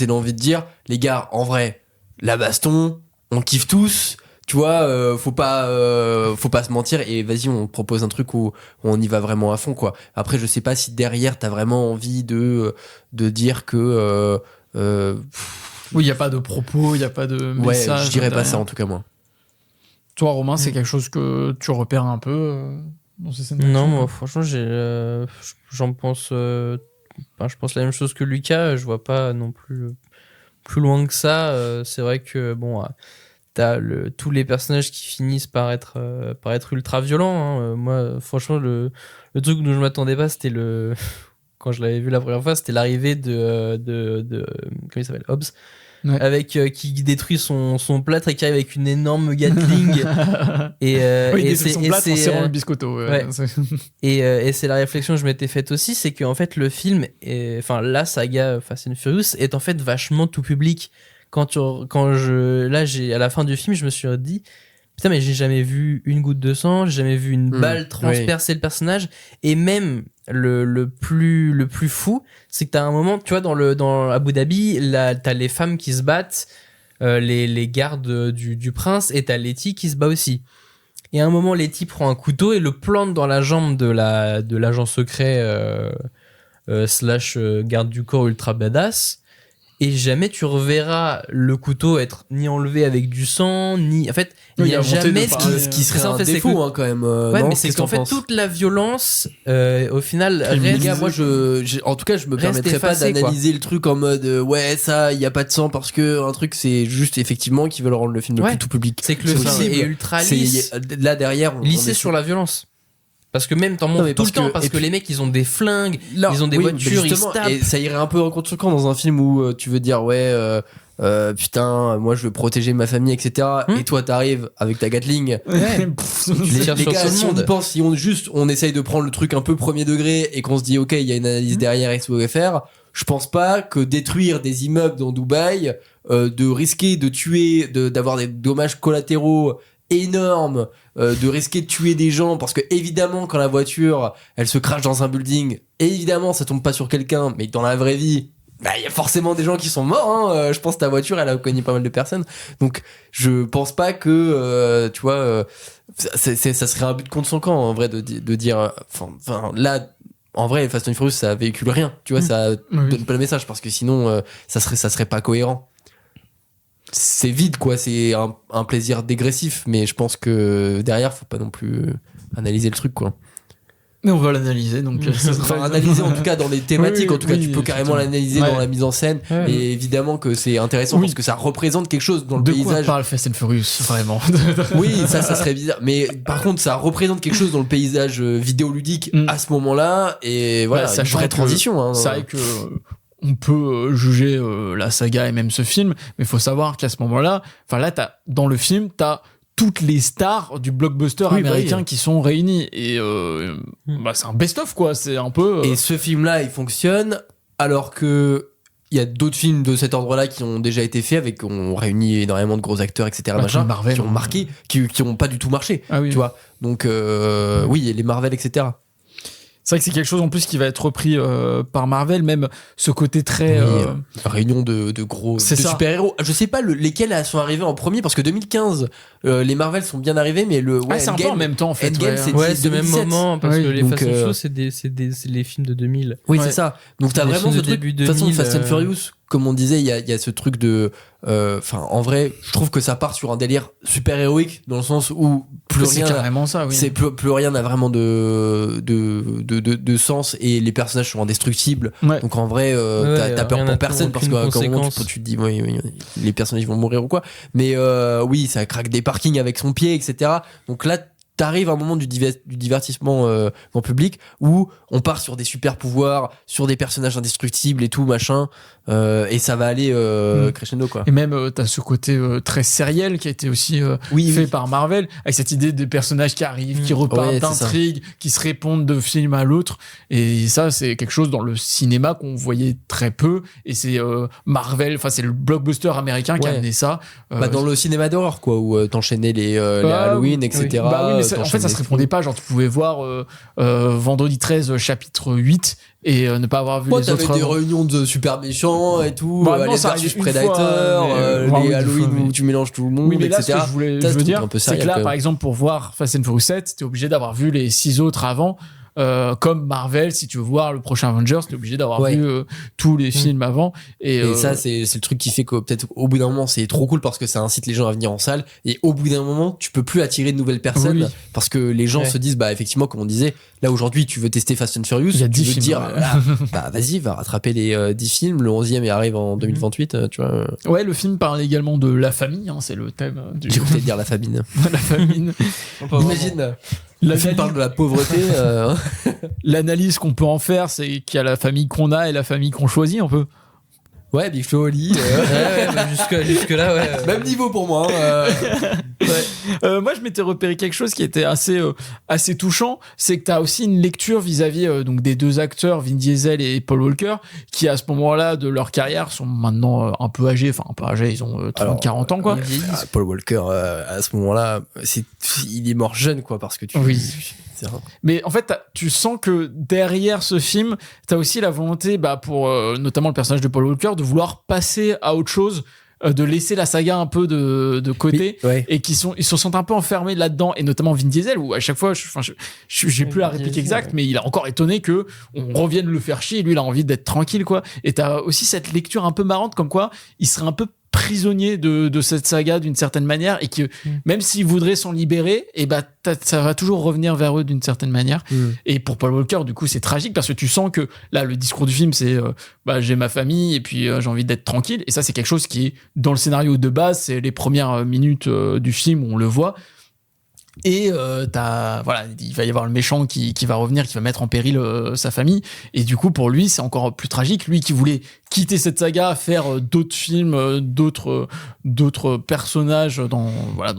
l'envie de dire, les gars, en vrai, la baston, on kiffe tous, tu vois, faut pas se mentir, et vas-y, on propose un truc où on y va vraiment à fond, quoi. Après, je sais pas si derrière t'as vraiment envie de dire que oui, il y a pas de propos, il y a pas de message. Ouais, je dirais pas derrière. ça, en tout cas, moi. Toi, Romain, c'est quelque chose que tu repères un peu dans ces scènes d'action? Non, moi, franchement, j'en pense. Je pense la même chose que Lucas. Je vois pas non plus loin que ça. C'est vrai que bon, t'as tous les personnages qui finissent par être ultra violents. Hein. Moi, franchement, le truc dont je m'attendais pas, c'était quand je l'avais vu la première fois, c'était l'arrivée de comment il s'appelle, Hobbs. Ouais. Avec qui détruit son plâtre et qui arrive avec une énorme Gatling et c'est son plâtre en serrant le biscotto. Ouais. Et c'est la réflexion que je m'étais faite aussi, c'est qu'en fait le film, la saga Fast and Furious est en fait vachement tout public. À la fin du film, je me suis dit, putain, mais j'ai jamais vu une goutte de sang, j'ai jamais vu une balle transpercer le personnage. Et même le plus fou, c'est que t'as un moment, tu vois, dans Abu Dhabi, là, t'as les femmes qui se battent, les gardes du prince, et t'as Letty qui se bat aussi. Et à un moment, Letty prend un couteau et le plante dans la jambe de l'agent secret slash garde du corps ultra badass. Et jamais tu reverras le couteau être ni enlevé avec du sang, ni... En fait, il n'y a jamais... Ce qui serait un défaut, hein, quand même. Ouais, non, mais c'est qu'en fait, toute la violence, au final, reste... Les gars, moi, en tout cas, je me permettrais pas d'analyser le truc en mode ouais, ça, il y a pas de sang parce que un truc, c'est juste effectivement qu'ils veulent rendre le film le plus tout public. C'est que le film est ultra lisse. Là, derrière... Lissé sur la violence. Parce que même t'en montres tout le temps, parce que les mecs ils ont des flingues, ils ont des voitures, ils se tapent. Et ça irait un peu en contre-camp dans un film où tu veux dire ouais putain moi je veux protéger ma famille etc. Et toi t'arrives avec ta Gatling. Les gars, si on y pense, si on essaye de prendre le truc un peu premier degré et qu'on se dit ok il y a une analyse derrière et ce qu'on veut faire, je pense pas que détruire des immeubles dans Dubaï, de risquer de tuer, d'avoir des dommages collatéraux énorme, de risquer de tuer des gens parce que évidemment quand la voiture elle se crache dans un building, évidemment ça tombe pas sur quelqu'un, mais dans la vraie vie il y a forcément des gens qui sont morts hein. Je pense que ta voiture elle a cogné pas mal de personnes, donc je pense pas que tu vois ça serait un but contre son camp en vrai de dire enfin là en vrai Fast and Furious ça véhicule rien, tu vois, ça donne pas le message parce que sinon ça serait pas cohérent. C'est vide quoi, c'est un plaisir dégressif, mais je pense que derrière faut pas non plus analyser le truc quoi. Mais on va l'analyser donc analyser en tout cas dans les thématiques, en tout cas tu peux carrément l'analyser dans la mise en scène et évidemment que c'est intéressant parce que ça représente quelque chose dans le paysage. De quoi parle Fast and Furious vraiment? Oui, ça serait bizarre, mais par contre ça représente quelque chose dans le paysage vidéoludique à ce moment-là et voilà, une vraie transition hein. C'est vrai que on peut juger la saga et même ce film, mais il faut savoir qu'à ce moment-là, enfin là, dans le film, t'as toutes les stars du blockbuster américain qui sont réunies et c'est un best-of quoi, c'est un peu. Et ce film-là, il fonctionne alors que il y a d'autres films de cet ordre-là qui ont déjà été faits avec on réunit énormément de gros acteurs etc. machin, Marvel, qui ont marqué, qui ont pas du tout marché, tu vois. Donc oui, les Marvel etc. C'est vrai que c'est quelque chose en plus qui va être repris par Marvel, même ce côté très réunion de gros super-héros. Je sais pas lesquels sont arrivés en premier parce que 2015 les Marvel sont bien arrivés, mais c'est un peu en même temps en fait. Endgame, c'est le même moment parce que les Fast and Furious c'est les films de 2000. Oui, c'est ça. Donc t'as vraiment ce truc. De toute façon, Fast and Furious, comme on disait, il y a ce truc de en vrai, je trouve que ça part sur un délire super héroïque dans le sens où plus rien, c'est carrément ça, oui. C'est plus rien n'a vraiment de sens et les personnages sont indestructibles. Donc en vrai, t'as peur pour personne parce que quand moment tu te dis oui, les personnages vont mourir ou quoi. Mais oui, ça craque des parkings avec son pied, etc. Donc là t'arrives à un moment du divertissement grand public où on part sur des super pouvoirs, sur des personnages indestructibles et tout machin, et ça va aller crescendo quoi. Et même t'as ce côté très sériel qui a été aussi fait par Marvel, avec cette idée des personnages qui arrivent, qui repartent d'intrigues, qui se répondent de film à l'autre, et ça c'est quelque chose dans le cinéma qu'on voyait très peu, et c'est Marvel, enfin c'est le blockbuster américain qui a amené ça. Dans le cinéma d'horreur quoi, où t'enchaînais les Halloween etc. En fait ça se répondait pas, genre tu pouvais voir Vendredi 13 chapitre 8 et ne pas avoir vu les autres. T'avais des réunions de super méchants et tout, les versus Predator, les Halloween où tu mélanges tout le monde, mais là, etc. Ce que je veux dire, c'est que là, par exemple, pour voir Fast and Furious 7, t'es obligé d'avoir vu les 6 autres avant. Comme Marvel, si tu veux voir le prochain Avengers, t'es obligé d'avoir vu tous les films avant. Et ça, c'est le truc qui fait que peut-être au bout d'un moment, c'est trop cool parce que ça incite les gens à venir en salle. Et au bout d'un moment, tu peux plus attirer de nouvelles personnes parce que les gens se disent, effectivement, comme on disait, là aujourd'hui, tu veux tester Fast and Furious, il y a 10 tu veux films, dire, vas-y, va rattraper les 10 films. Le 11e arrive en 2028, tu vois. Ouais, le film parle également de la famille, hein, c'est le thème du. J'ai peut-être dire la famine. La famine. Imagine. Le film parle de la pauvreté. L'analyse qu'on peut en faire, c'est qu'il y a la famille qu'on a et la famille qu'on choisit un peu. Ouais, Big Flo Oli. Jusque là, ouais. Même niveau pour moi. Moi, je m'étais repéré quelque chose qui était assez touchant, c'est que t'as aussi une lecture vis-à-vis donc des deux acteurs, Vin Diesel et Paul Walker, qui à ce moment-là de leur carrière sont maintenant un peu âgés, ils ont 30-40 ans quoi. Paul Walker, à ce moment-là, il est mort jeune quoi, parce que Oui. Mais en fait, tu sens que derrière ce film, t'as aussi la volonté, pour notamment le personnage de Paul Walker, de vouloir passer à autre chose, de laisser la saga un peu de côté, et ils se sentent un peu enfermés là-dedans, et notamment Vin Diesel, où à chaque fois, j'ai plus la réplique exacte, mais il est encore étonné que on revienne le faire chier, et lui, il a envie d'être tranquille, quoi. Et t'as aussi cette lecture un peu marrante, comme quoi il serait un peu prisonnier de cette saga d'une certaine manière, et que même s'ils voudraient s'en libérer, et ça va toujours revenir vers eux d'une certaine manière. Et pour Paul Walker, du coup, c'est tragique parce que tu sens que là, le discours du film, c'est j'ai ma famille et puis j'ai envie d'être tranquille. Et ça, c'est quelque chose qui est dans le scénario de base, c'est les premières minutes du film où on le voit. Et il va y avoir le méchant qui va revenir, qui va mettre en péril sa famille, et du coup pour lui c'est encore plus tragique, lui qui voulait quitter cette saga, faire d'autres films, d'autres personnages dans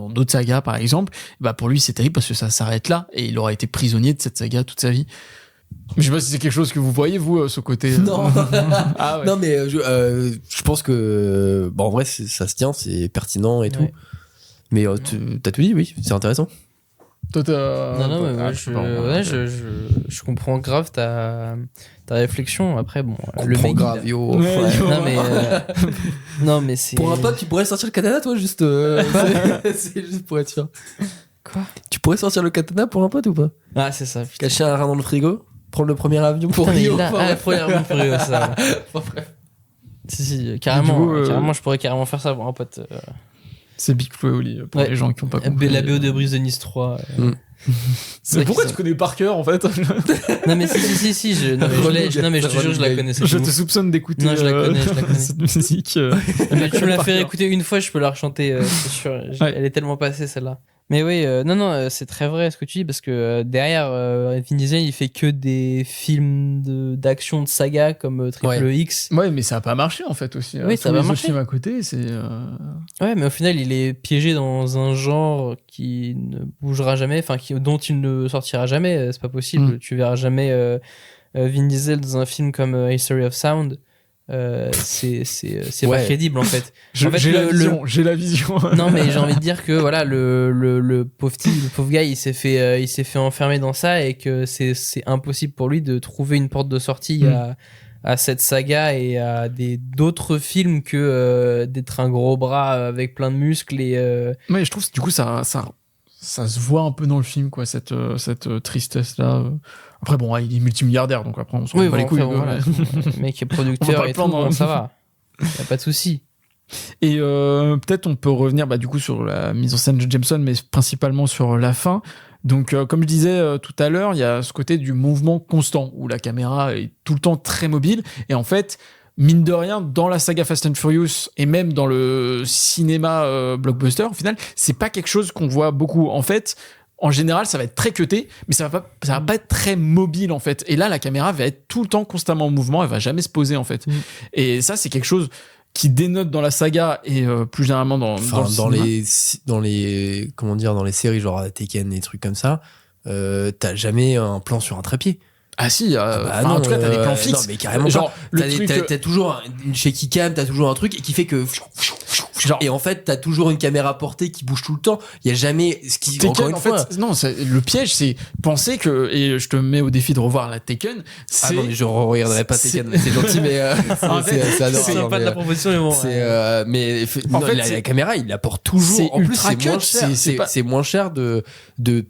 d'autres sagas par exemple, pour lui c'est terrible parce que ça s'arrête là et il aura été prisonnier de cette saga toute sa vie. Je sais pas si c'est quelque chose que vous voyez vous, ce côté. Non. Ah ouais. Non mais je pense que en vrai ça se tient, c'est pertinent et tout. Mais t'as tout dit, oui, c'est intéressant. Toi, Non, mais moi, je comprends grave ta réflexion. Après, bon, le mec. Grave, yo. Non, mais c'est. Pour un pote, tu pourrais sortir le katana, toi, juste. C'est juste pour être sûr. Quoi ? Tu pourrais sortir le katana pour un pote ou pas ? Ah, c'est ça. Putain. Cacher un rein dans le frigo ? Prendre le premier avion pour Putain, Rio ? le premier avion pour Rio, ça. Si, carrément. coup, Carrément, je pourrais carrément faire ça pour un pote. C'est Big Flo et Oli pour les gens qui n'ont pas compris. La BO de Brise de Nice 3. C'est pourquoi tu connais par cœur en fait. Non mais si je te jure je la connaissais. Je te soupçonne d'écouter non, je la connais. cette musique. Mais tu me l'as fait écouter une fois, je peux la rechanter, c'est sûr. Elle est tellement passée celle-là. Mais oui, non, c'est très vrai ce que tu dis, parce que derrière, Vin Diesel, il fait que des films d'action de saga comme Triple X. Ouais, mais ça a pas marché en fait aussi. Oui, ça va marcher. Les films à côté, c'est. Ouais, mais au final, il est piégé dans un genre qui ne bougera jamais, dont il ne sortira jamais. C'est pas possible. Tu verras jamais Vin Diesel dans un film comme History of Sound. C'est pas crédible en fait. J'ai la vision. Non mais j'ai envie de dire que voilà le pauvre gars il s'est fait enfermer dans ça et que c'est impossible pour lui de trouver une porte de sortie à cette saga et à d'autres films que d'être un gros bras avec plein de muscles et mais je trouve que du coup ça se voit un peu dans le film quoi, cette tristesse là. Après bon, il est multimilliardaire donc après on s'en bat les couilles. Le mec est producteur et tout, bon, ça va. Y a pas de souci. Et peut-être on peut revenir du coup sur la mise en scène de Jameson, mais principalement sur la fin. Donc comme je disais tout à l'heure, il y a ce côté du mouvement constant où la caméra est tout le temps très mobile et en fait mine de rien, dans la saga Fast and Furious et même dans le cinéma blockbuster, au final, c'est pas quelque chose qu'on voit beaucoup. En fait, en général, ça va être très cuté, mais ça va pas être très mobile en fait. Et là, la caméra va être tout le temps constamment en mouvement, elle va jamais se poser en fait. Et ça, c'est quelque chose qui dénote dans la saga et plus généralement dans les comment dire, dans les séries genre Tekken et des trucs comme ça, t'as jamais un plan sur un trépied. Ah si, non, en tout cas t'as des plans fixes. Non mais carrément genre t'as toujours une shaky cam, t'as toujours un truc qui fait que genre, et en fait t'as toujours une caméra portée qui bouge tout le temps. Il y a jamais ce qui Taken, encore une fois. Non, le piège c'est penser que, et je te mets au défi de revoir la Taken. Ah non mais je regarderai pas Taken. C'est gentil mais c'est adorable. C'est sympa de la proposition mais bon. C'est mais en fait la caméra il la porte toujours. En plus c'est moins cher de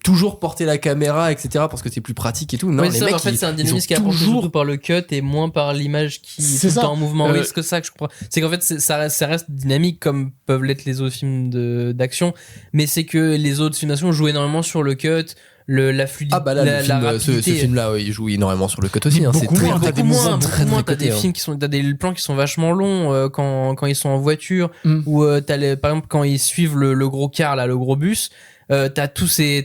toujours porter la caméra etc parce que c'est plus pratique et tout. Non les mecs en fait c'est un dynamisme qui est apporté surtout par le cut et moins par l'image qui est tout le temps en mouvement. Oui, c'est ça que je comprends. C'est qu'en fait ça reste dynamique comme peuvent l'être les autres films d'action, mais c'est que les autres films d'action jouent énormément sur le cut, la fluidité, la rapidité. Ce film-là, il joue énormément sur le cut aussi. C'est beaucoup moins. T'as des films t'as des plans qui sont vachement longs quand ils sont en voiture ou par exemple quand ils suivent le gros car là, le gros bus. t'as toutes ces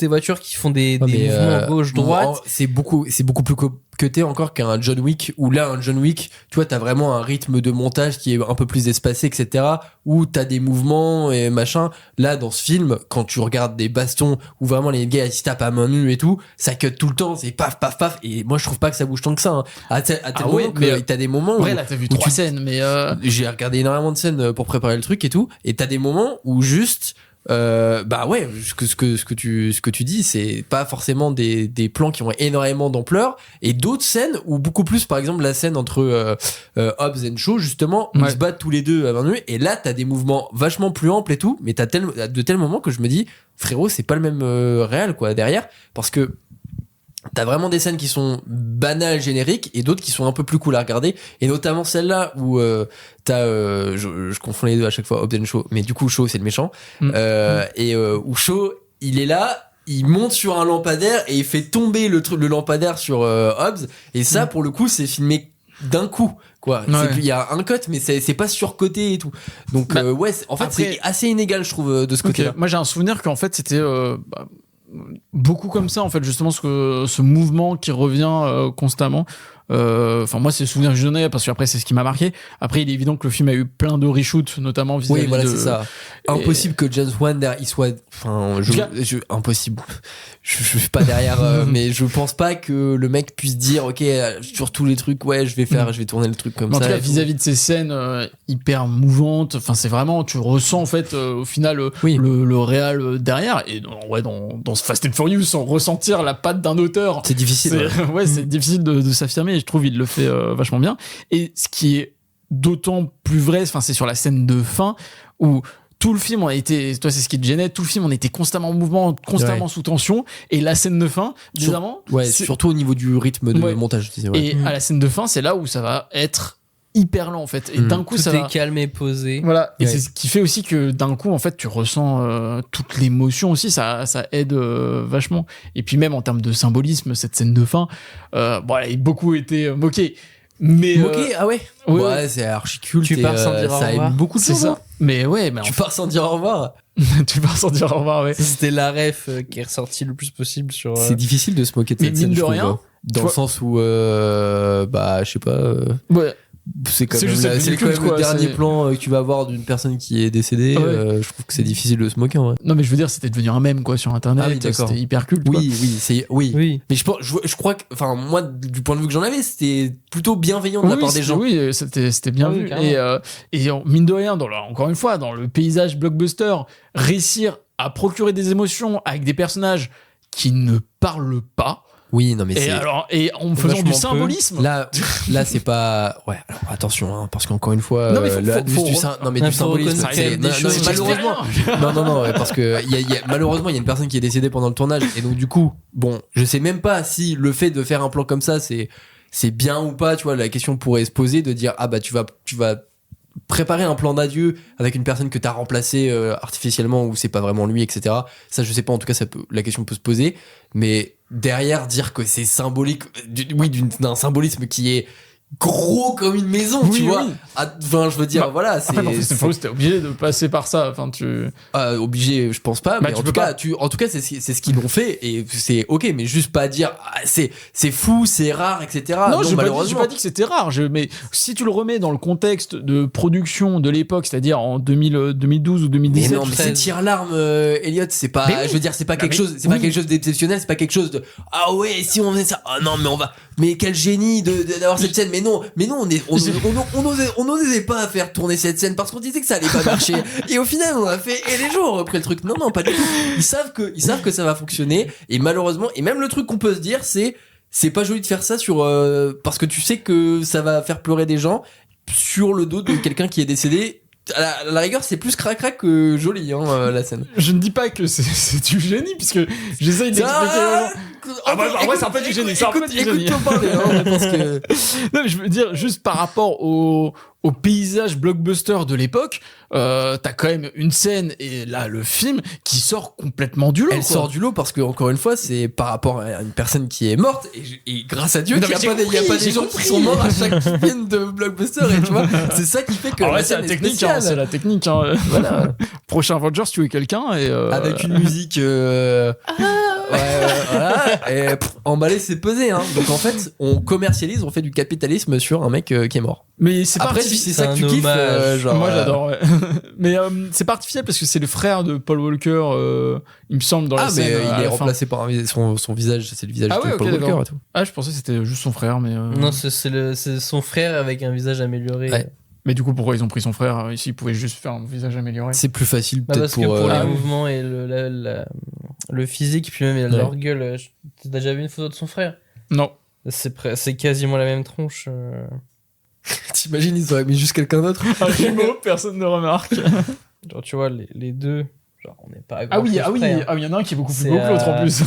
voitures qui font des Ouais, mais, mouvements gauche-droite. c'est beaucoup plus cuté encore qu'un John Wick, où là, un John Wick, tu vois, t'as vraiment un rythme de montage qui est un peu plus espacé, etc., où t'as des mouvements et machin. Là, dans ce film, quand tu regardes des bastons où vraiment les gars, ils se tapent à main nue et tout, ça cut tout le temps, c'est paf, paf, paf, et moi, je trouve pas que ça bouge tant que ça, hein. À tel ouais, moment mais, que t'as des moments Ouais, où, là, t'as vu où 3 scènes, mais j'ai regardé énormément de scènes pour préparer le truc et tout, et t'as des moments où juste bah ouais, ce que tu dis, c'est pas forcément des plans qui ont énormément d'ampleur, et d'autres scènes où beaucoup plus, par exemple la scène entre Hobbs et Shaw, justement, où Ouais. ils se battent tous les deux à main nue, et là t'as des mouvements vachement plus amples et tout, mais t'as de tels moments que je me dis, frérot, c'est pas le même réel quoi derrière, parce que t'as vraiment des scènes qui sont banales, génériques, et d'autres qui sont un peu plus cool à regarder, et notamment celle-là où t'as je confonds les deux à chaque fois, Hobbs and Shaw, mais du coup Shaw c'est le méchant, et où Shaw il est là, il monte sur un lampadaire et il fait tomber le lampadaire sur Hobbs, et ça pour le coup c'est filmé d'un coup quoi. Ouais. Il y a un cut, mais c'est pas surcoté et tout, donc Bah, ouais, en fait après- c'est assez inégal je trouve de ce Ok. côté-là. Moi, j'ai un souvenir qu'en fait, c'était beaucoup comme ça, en fait, justement, ce mouvement qui revient constamment. Enfin, moi, c'est le souvenir que j'en ai, parce qu'après, c'est ce qui m'a marqué. Après, il est évident que le film a eu plein de reshoots, notamment vis-à-vis Oui, voilà, de... c'est ça. Impossible que James Wan il soit, enfin, impossible. Je suis pas derrière, mais je pense pas que le mec puisse dire, ok, sur tous les trucs, ouais, je vais tourner le truc comme Mais en ça. tout cas, et tout. vis-à-vis de ces scènes hyper mouvantes, enfin, c'est vraiment, tu ressens, en fait, au final, Oui. le réal derrière. Et dans ce Fast and Furious, sans ressentir la patte d'un auteur. C'est difficile. C'est, ouais, c'est difficile de s'affirmer, et je trouve il le fait vachement bien. Et ce qui est d'autant plus vrai, enfin, c'est sur la scène de fin où tout le film on a été, toi c'est ce qui te gênait, tout le film on était constamment en mouvement, constamment sous tension, et la scène de fin, bizarrement, Ouais, c'est- surtout au niveau du rythme de Ouais. montage. Je disais, ouais. et à la scène de fin, c'est là où ça va être hyper lent en fait, et d'un coup Tout ça est va. calme et posé. Voilà, et Ouais. c'est ce qui fait aussi que d'un coup, en fait, tu ressens toute l'émotion aussi, ça aide vachement. Et puis même en termes de symbolisme, cette scène de fin, bon, elle a beaucoup été moquée. Mais Ok, ah ouais. ouais, Ouais, c'est archi culte. Tu et, pars sans dire au ça revoir. aime beaucoup de c'est choses. ça. hein. Mais ouais, mais Tu pars sans dire au revoir. tu pars sans dire au revoir, ouais. C'était la ref qui est ressortie le plus possible sur. C'est difficile de se moquer de Mais cette scène, mine de je trouve, rien, hein. Dans tu le sens où, bah, je sais pas. Ouais. C'est quand C'est même, juste c'est ridicule, quand même le quoi, dernier c'est- plan que tu vas avoir d'une personne qui est décédée. Ouais. Je trouve que c'est difficile de se moquer en vrai. Non, mais je veux dire, c'était devenu un mème, quoi, sur Internet. Ah oui, d'accord. C'était hyper culte, quoi. Oui, oui. Oui. Mais je crois que, enfin, moi, du point de vue que j'en avais, c'était plutôt bienveillant de la part des gens. Oui, c'était bien Ah oui, vu. carrément. Et mine de rien, encore une fois, dans le paysage blockbuster, réussir à procurer des émotions avec des personnages qui ne parlent pas. Oui, non, mais Et en faisant du vachement peu. symbolisme. là, c'est pas. Ouais, alors attention, hein, parce qu'encore une fois, Non, mais faut- non, mais faut du symbolisme, reconnaître c'est des non, choses. mais malheureusement. Non, ouais, parce que malheureusement, il y a une personne qui est décédée pendant le tournage, et donc du coup, bon, je sais même pas si le fait de faire un plan comme ça, c'est bien ou pas, tu vois. La question pourrait se poser de dire, ah bah tu vas préparer un plan d'adieu avec une personne que t'as remplacée artificiellement, ou c'est pas vraiment lui, etc. Ça, je sais pas, en tout cas, la question peut se poser, mais derrière, dire que c'est symbolique, d'un symbolisme qui est gros comme une maison, Oui, tu oui. vois. Enfin, je veux dire, Bah, voilà, c'est Après, dans Fast and Furious, t'es obligé de passer par ça. Enfin, obligé, je pense pas, Bah, mais tu en peux tout, pas. cas, en tout cas, c'est ce qu'ils l'ont fait, et c'est ok, mais juste pas dire, ah, c'est fou, c'est rare, etc. non, j'ai malheureusement. pas dit que c'était rare. Mais si tu le remets dans le contexte de production de l'époque, c'est-à-dire en 2012 ou Mais 2017, non, mais c'est tire l'arme, Elliot, c'est pas, Mais oui. je veux dire, c'est pas Non, quelque mais chose, c'est pas oui. quelque chose d'exceptionnel, c'est pas quelque chose de, ah ouais, si on faisait ça, ah non, mais quel génie d'avoir cette scène, mais non, on n'osait pas faire tourner cette scène parce qu'on disait que ça allait pas marcher, et au final, on a fait, et les gens ont repris le truc, non, pas du tout, ils savent que ça va fonctionner, et malheureusement, et même le truc qu'on peut se dire, c'est pas joli de faire ça parce que tu sais que ça va faire pleurer des gens sur le dos de quelqu'un qui est décédé. À la rigueur, c'est plus crac-crac que joli, la scène. je ne dis pas que c'est du génie, puisque j'essaye d'expliquer aux gens. Ah bah, en vrai, c'est un peu du génie, c'est un peu du génie. Écoute-toi parler, hein, parce que... Non, mais je veux dire, juste par rapport au paysage blockbuster de l'époque, t'as quand même une scène et là le film qui sort complètement du lot. Elle quoi. sort du lot parce que encore une fois c'est par rapport à une personne qui est morte et grâce à Dieu Non, qu'il mais n'y a pas des gens compris. qui sont morts à chaque film de blockbuster et tu vois c'est ça qui fait que Alors la ouais, c'est scène la est technique, spéciale. c'est la technique. Hein. Voilà. Prochain Avengers, tuer quelqu'un et Avec une musique voilà et emballer c'est peser hein. Donc en fait on commercialise, on fait du capitalisme sur un mec qui est mort. Mais c'est pas Après si artificiel. c'est ça que c'est tu un kiffes hommage. genre Moi j'adore. Ouais. Mais c'est pas artificiel parce que c'est le frère de Paul Walker. Il me semble dans la ah scène. mais à il est la fin. remplacé par son visage, c'est le visage Ah de ouais, Paul ok, Walker d'accord. et tout. Ah, je pensais que c'était juste son frère, mais. Non, c'est son frère avec un visage amélioré. Ouais. Mais du coup, pourquoi ils ont pris son frère ici? Ils pouvaient juste faire un visage amélioré. C'est plus facile Bah, peut-être parce que pour pour les oui. mouvements et le physique, puis même leur gueule, t'as déjà vu une photo de son frère? Non. C'est quasiment la même tronche. T'imagines ils auraient mis juste quelqu'un d'autre. Un jumeau, personne ne remarque. Genre, tu vois, les deux, genre, on n'est pas à Ah oui, grand-chose près, hein. il y en a un qui est beaucoup plus C'est, beau que l'autre en plus.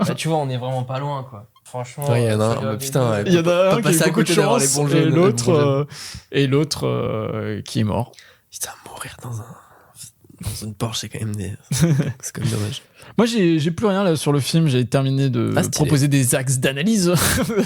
Bah, tu vois, on est vraiment pas loin, quoi. Franchement. Ouais, il y en a un, tu vois, bah, les putain, deux- ouais. Il y en a Pas un qui passer a à beaucoup de côté d'avoir les chance bons et jeunes, les l'autre bons qui est mort. Putain, mourir dans une Porsche, c'est quand même c'est quand même dommage. Moi, j'ai plus rien là sur le film. J'ai terminé de Ah, stylé. proposer des axes d'analyse.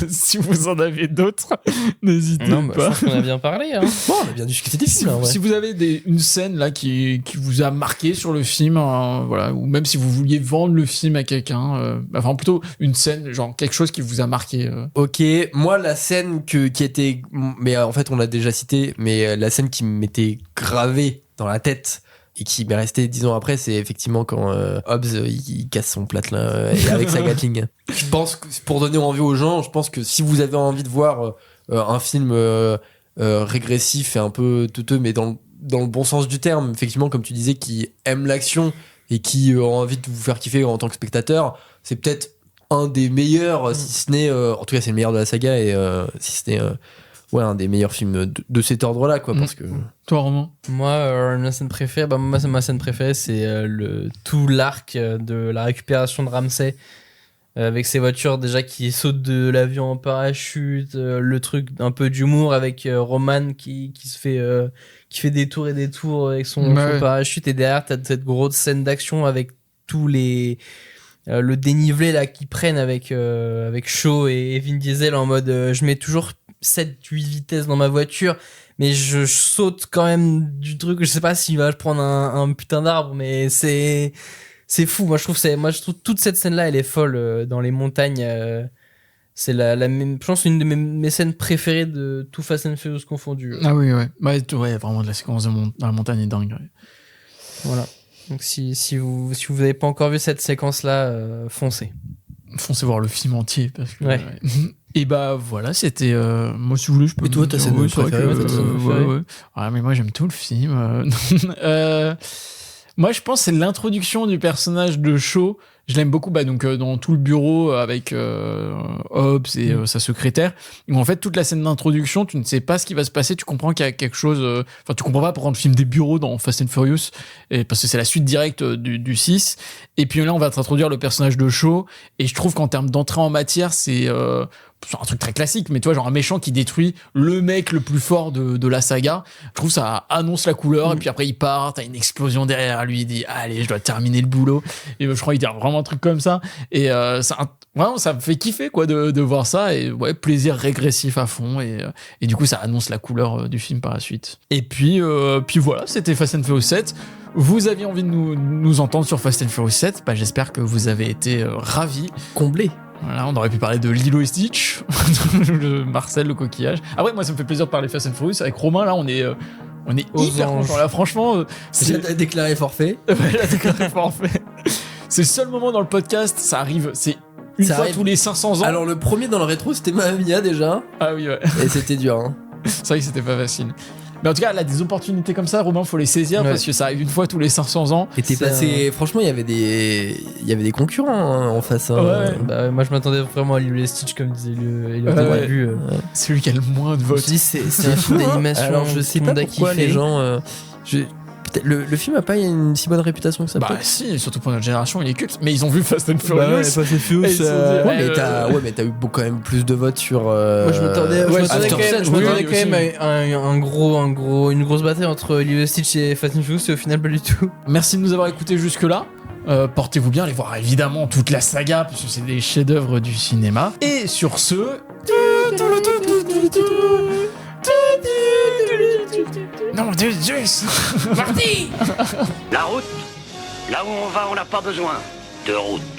Si vous en avez d'autres, n'hésitez Non, bah, je pas. pense qu'on a bien parlé, hein. Bon, on a bien discuté des Si, films, hein, ouais. si vous avez une scène là qui vous a marqué sur le film, voilà, ou même si vous vouliez vendre le film à quelqu'un, enfin plutôt une scène, genre quelque chose qui vous a marqué. Ok, moi la scène qui était, mais en fait on l'a déjà cité, mais la scène qui m'était gravée dans la tête et qui m'est restée 10 ans après, c'est effectivement quand Hobbs il casse son platelin avec sa Gatling. Je pense que pour donner envie aux gens, je pense que si vous avez envie de voir un film régressif et un peu teuteux, mais dans le bon sens du terme, effectivement comme tu disais, qui aime l'action et qui a envie de vous faire kiffer en tant que spectateur, c'est peut-être un des meilleurs, si ce n'est en tout cas c'est le meilleur de la saga et si ce n'est ouais un des meilleurs films de cet ordre-là quoi, parce que Toi, Romain? Moi, ma scène préférée, ma scène préférée, c'est tout l'arc de la récupération de Ramsay avec ses voitures déjà qui sautent de l'avion en parachute, le truc un peu d'humour avec Roman qui fait des tours et des tours avec son parachute, et derrière t'as cette grosse scène d'action avec tous les le dénivelé là qu'ils prennent avec Shaw et Vin Diesel en mode je mets toujours 7-8 vitesses dans ma voiture mais je saute quand même du truc, je sais pas s'il va prendre un putain d'arbre, mais c'est fou. Moi je trouve toute cette scène là elle est folle dans les montagnes, c'est je pense une de mes scènes préférées de tout Fast and Furious confondu. Ah oui, ouais. Ouais, vraiment de la séquence dans la montagne est dingue. Ouais. Voilà. Donc si vous avez pas encore vu cette séquence là, foncez. Foncez voir le film entier parce que. Ouais. Et bah voilà, c'était. Moi, si vous voulez, je peux. Et toi, me ta dire, scène ouais, c'est vrai préférée, que, ta scène préférée. ouais. Ah, mais moi, j'aime tout le film. Moi, je pense que c'est l'introduction du personnage de Shaw. Je l'aime beaucoup, donc dans tout le bureau avec Hobbs et sa secrétaire. Où en fait, toute la scène d'introduction, tu ne sais pas ce qui va se passer. Tu comprends qu'il y a quelque chose. Enfin, tu comprends pas pourquoi on filme des bureaux dans Fast and Furious, et parce que c'est la suite directe du 6. Et puis là, on va t'introduire le personnage de Shaw. Et je trouve qu'en termes d'entrée en matière, c'est un truc très classique, mais tu vois, genre un méchant qui détruit le mec le plus fort de la saga. Je trouve ça annonce la couleur, et puis après il part, t'as une explosion derrière lui, il dit allez, je dois terminer le boulot. Et je crois qu'il dit vraiment un truc comme ça. Et vraiment, ça me fait kiffer quoi de voir ça, et ouais, plaisir régressif à fond, et du coup ça annonce la couleur du film par la suite. Et puis voilà, c'était Fast and Furious 7. Vous aviez envie de nous entendre sur Fast and Furious 7, j'espère que vous avez été ravis, comblé. Voilà, on aurait pu parler de Lilo et Stitch, de Marcel le coquillage. Après, moi, ça me fait plaisir de parler Fast and Furious avec Romain. Là, on est Aux hyper anges. content. Là, franchement, J'ai déclaré forfait. Ouais, là, c'est quand même parfait. C'est le seul moment dans le podcast. Ça arrive. C'est une Ça fois arrive. tous les 500 ans. Alors le premier dans le rétro c'était Mamma Mia déjà, Ah oui, ouais. et c'était dur hein. C'est vrai que c'était pas facile. Mais en tout cas, là, des opportunités comme ça, Romain, faut les saisir, Ouais. parce que ça arrive une fois tous les 500 ans. Et t'es C'est passé, franchement il y avait des concurrents hein, en face hein. Ouais. Bah, moi je m'attendais vraiment à Lilo et Stitch comme disait Elliot Ouais, au ouais. début. C'est lui qui a le moins de Je me votes. suis dit, c'est un film d'animation. Alors je sais tout pas le monde a pourquoi kiffé. les gens Le film a pas une si bonne réputation que ça. Bah peut-être si, surtout pour notre génération, il est culte. Mais ils ont vu Fast and Furious. Bah ouais, Fast and Furious, Et ils se sont dit, ouais, mais t'as eu quand même plus de votes sur. Moi, je m'attendais After quand même, Sun, je oui, m'attendais oui, quand même à une grosse bataille entre Lilo et Stitch et Fast and Furious, et au final, pas du tout. Merci de nous avoir écoutés jusque-là. Portez-vous bien, allez voir évidemment toute la saga, parce que c'est des chefs-d'œuvre du cinéma. Et sur ce. Non, Zeus. La route, là où on va, on n'a pas besoin de route.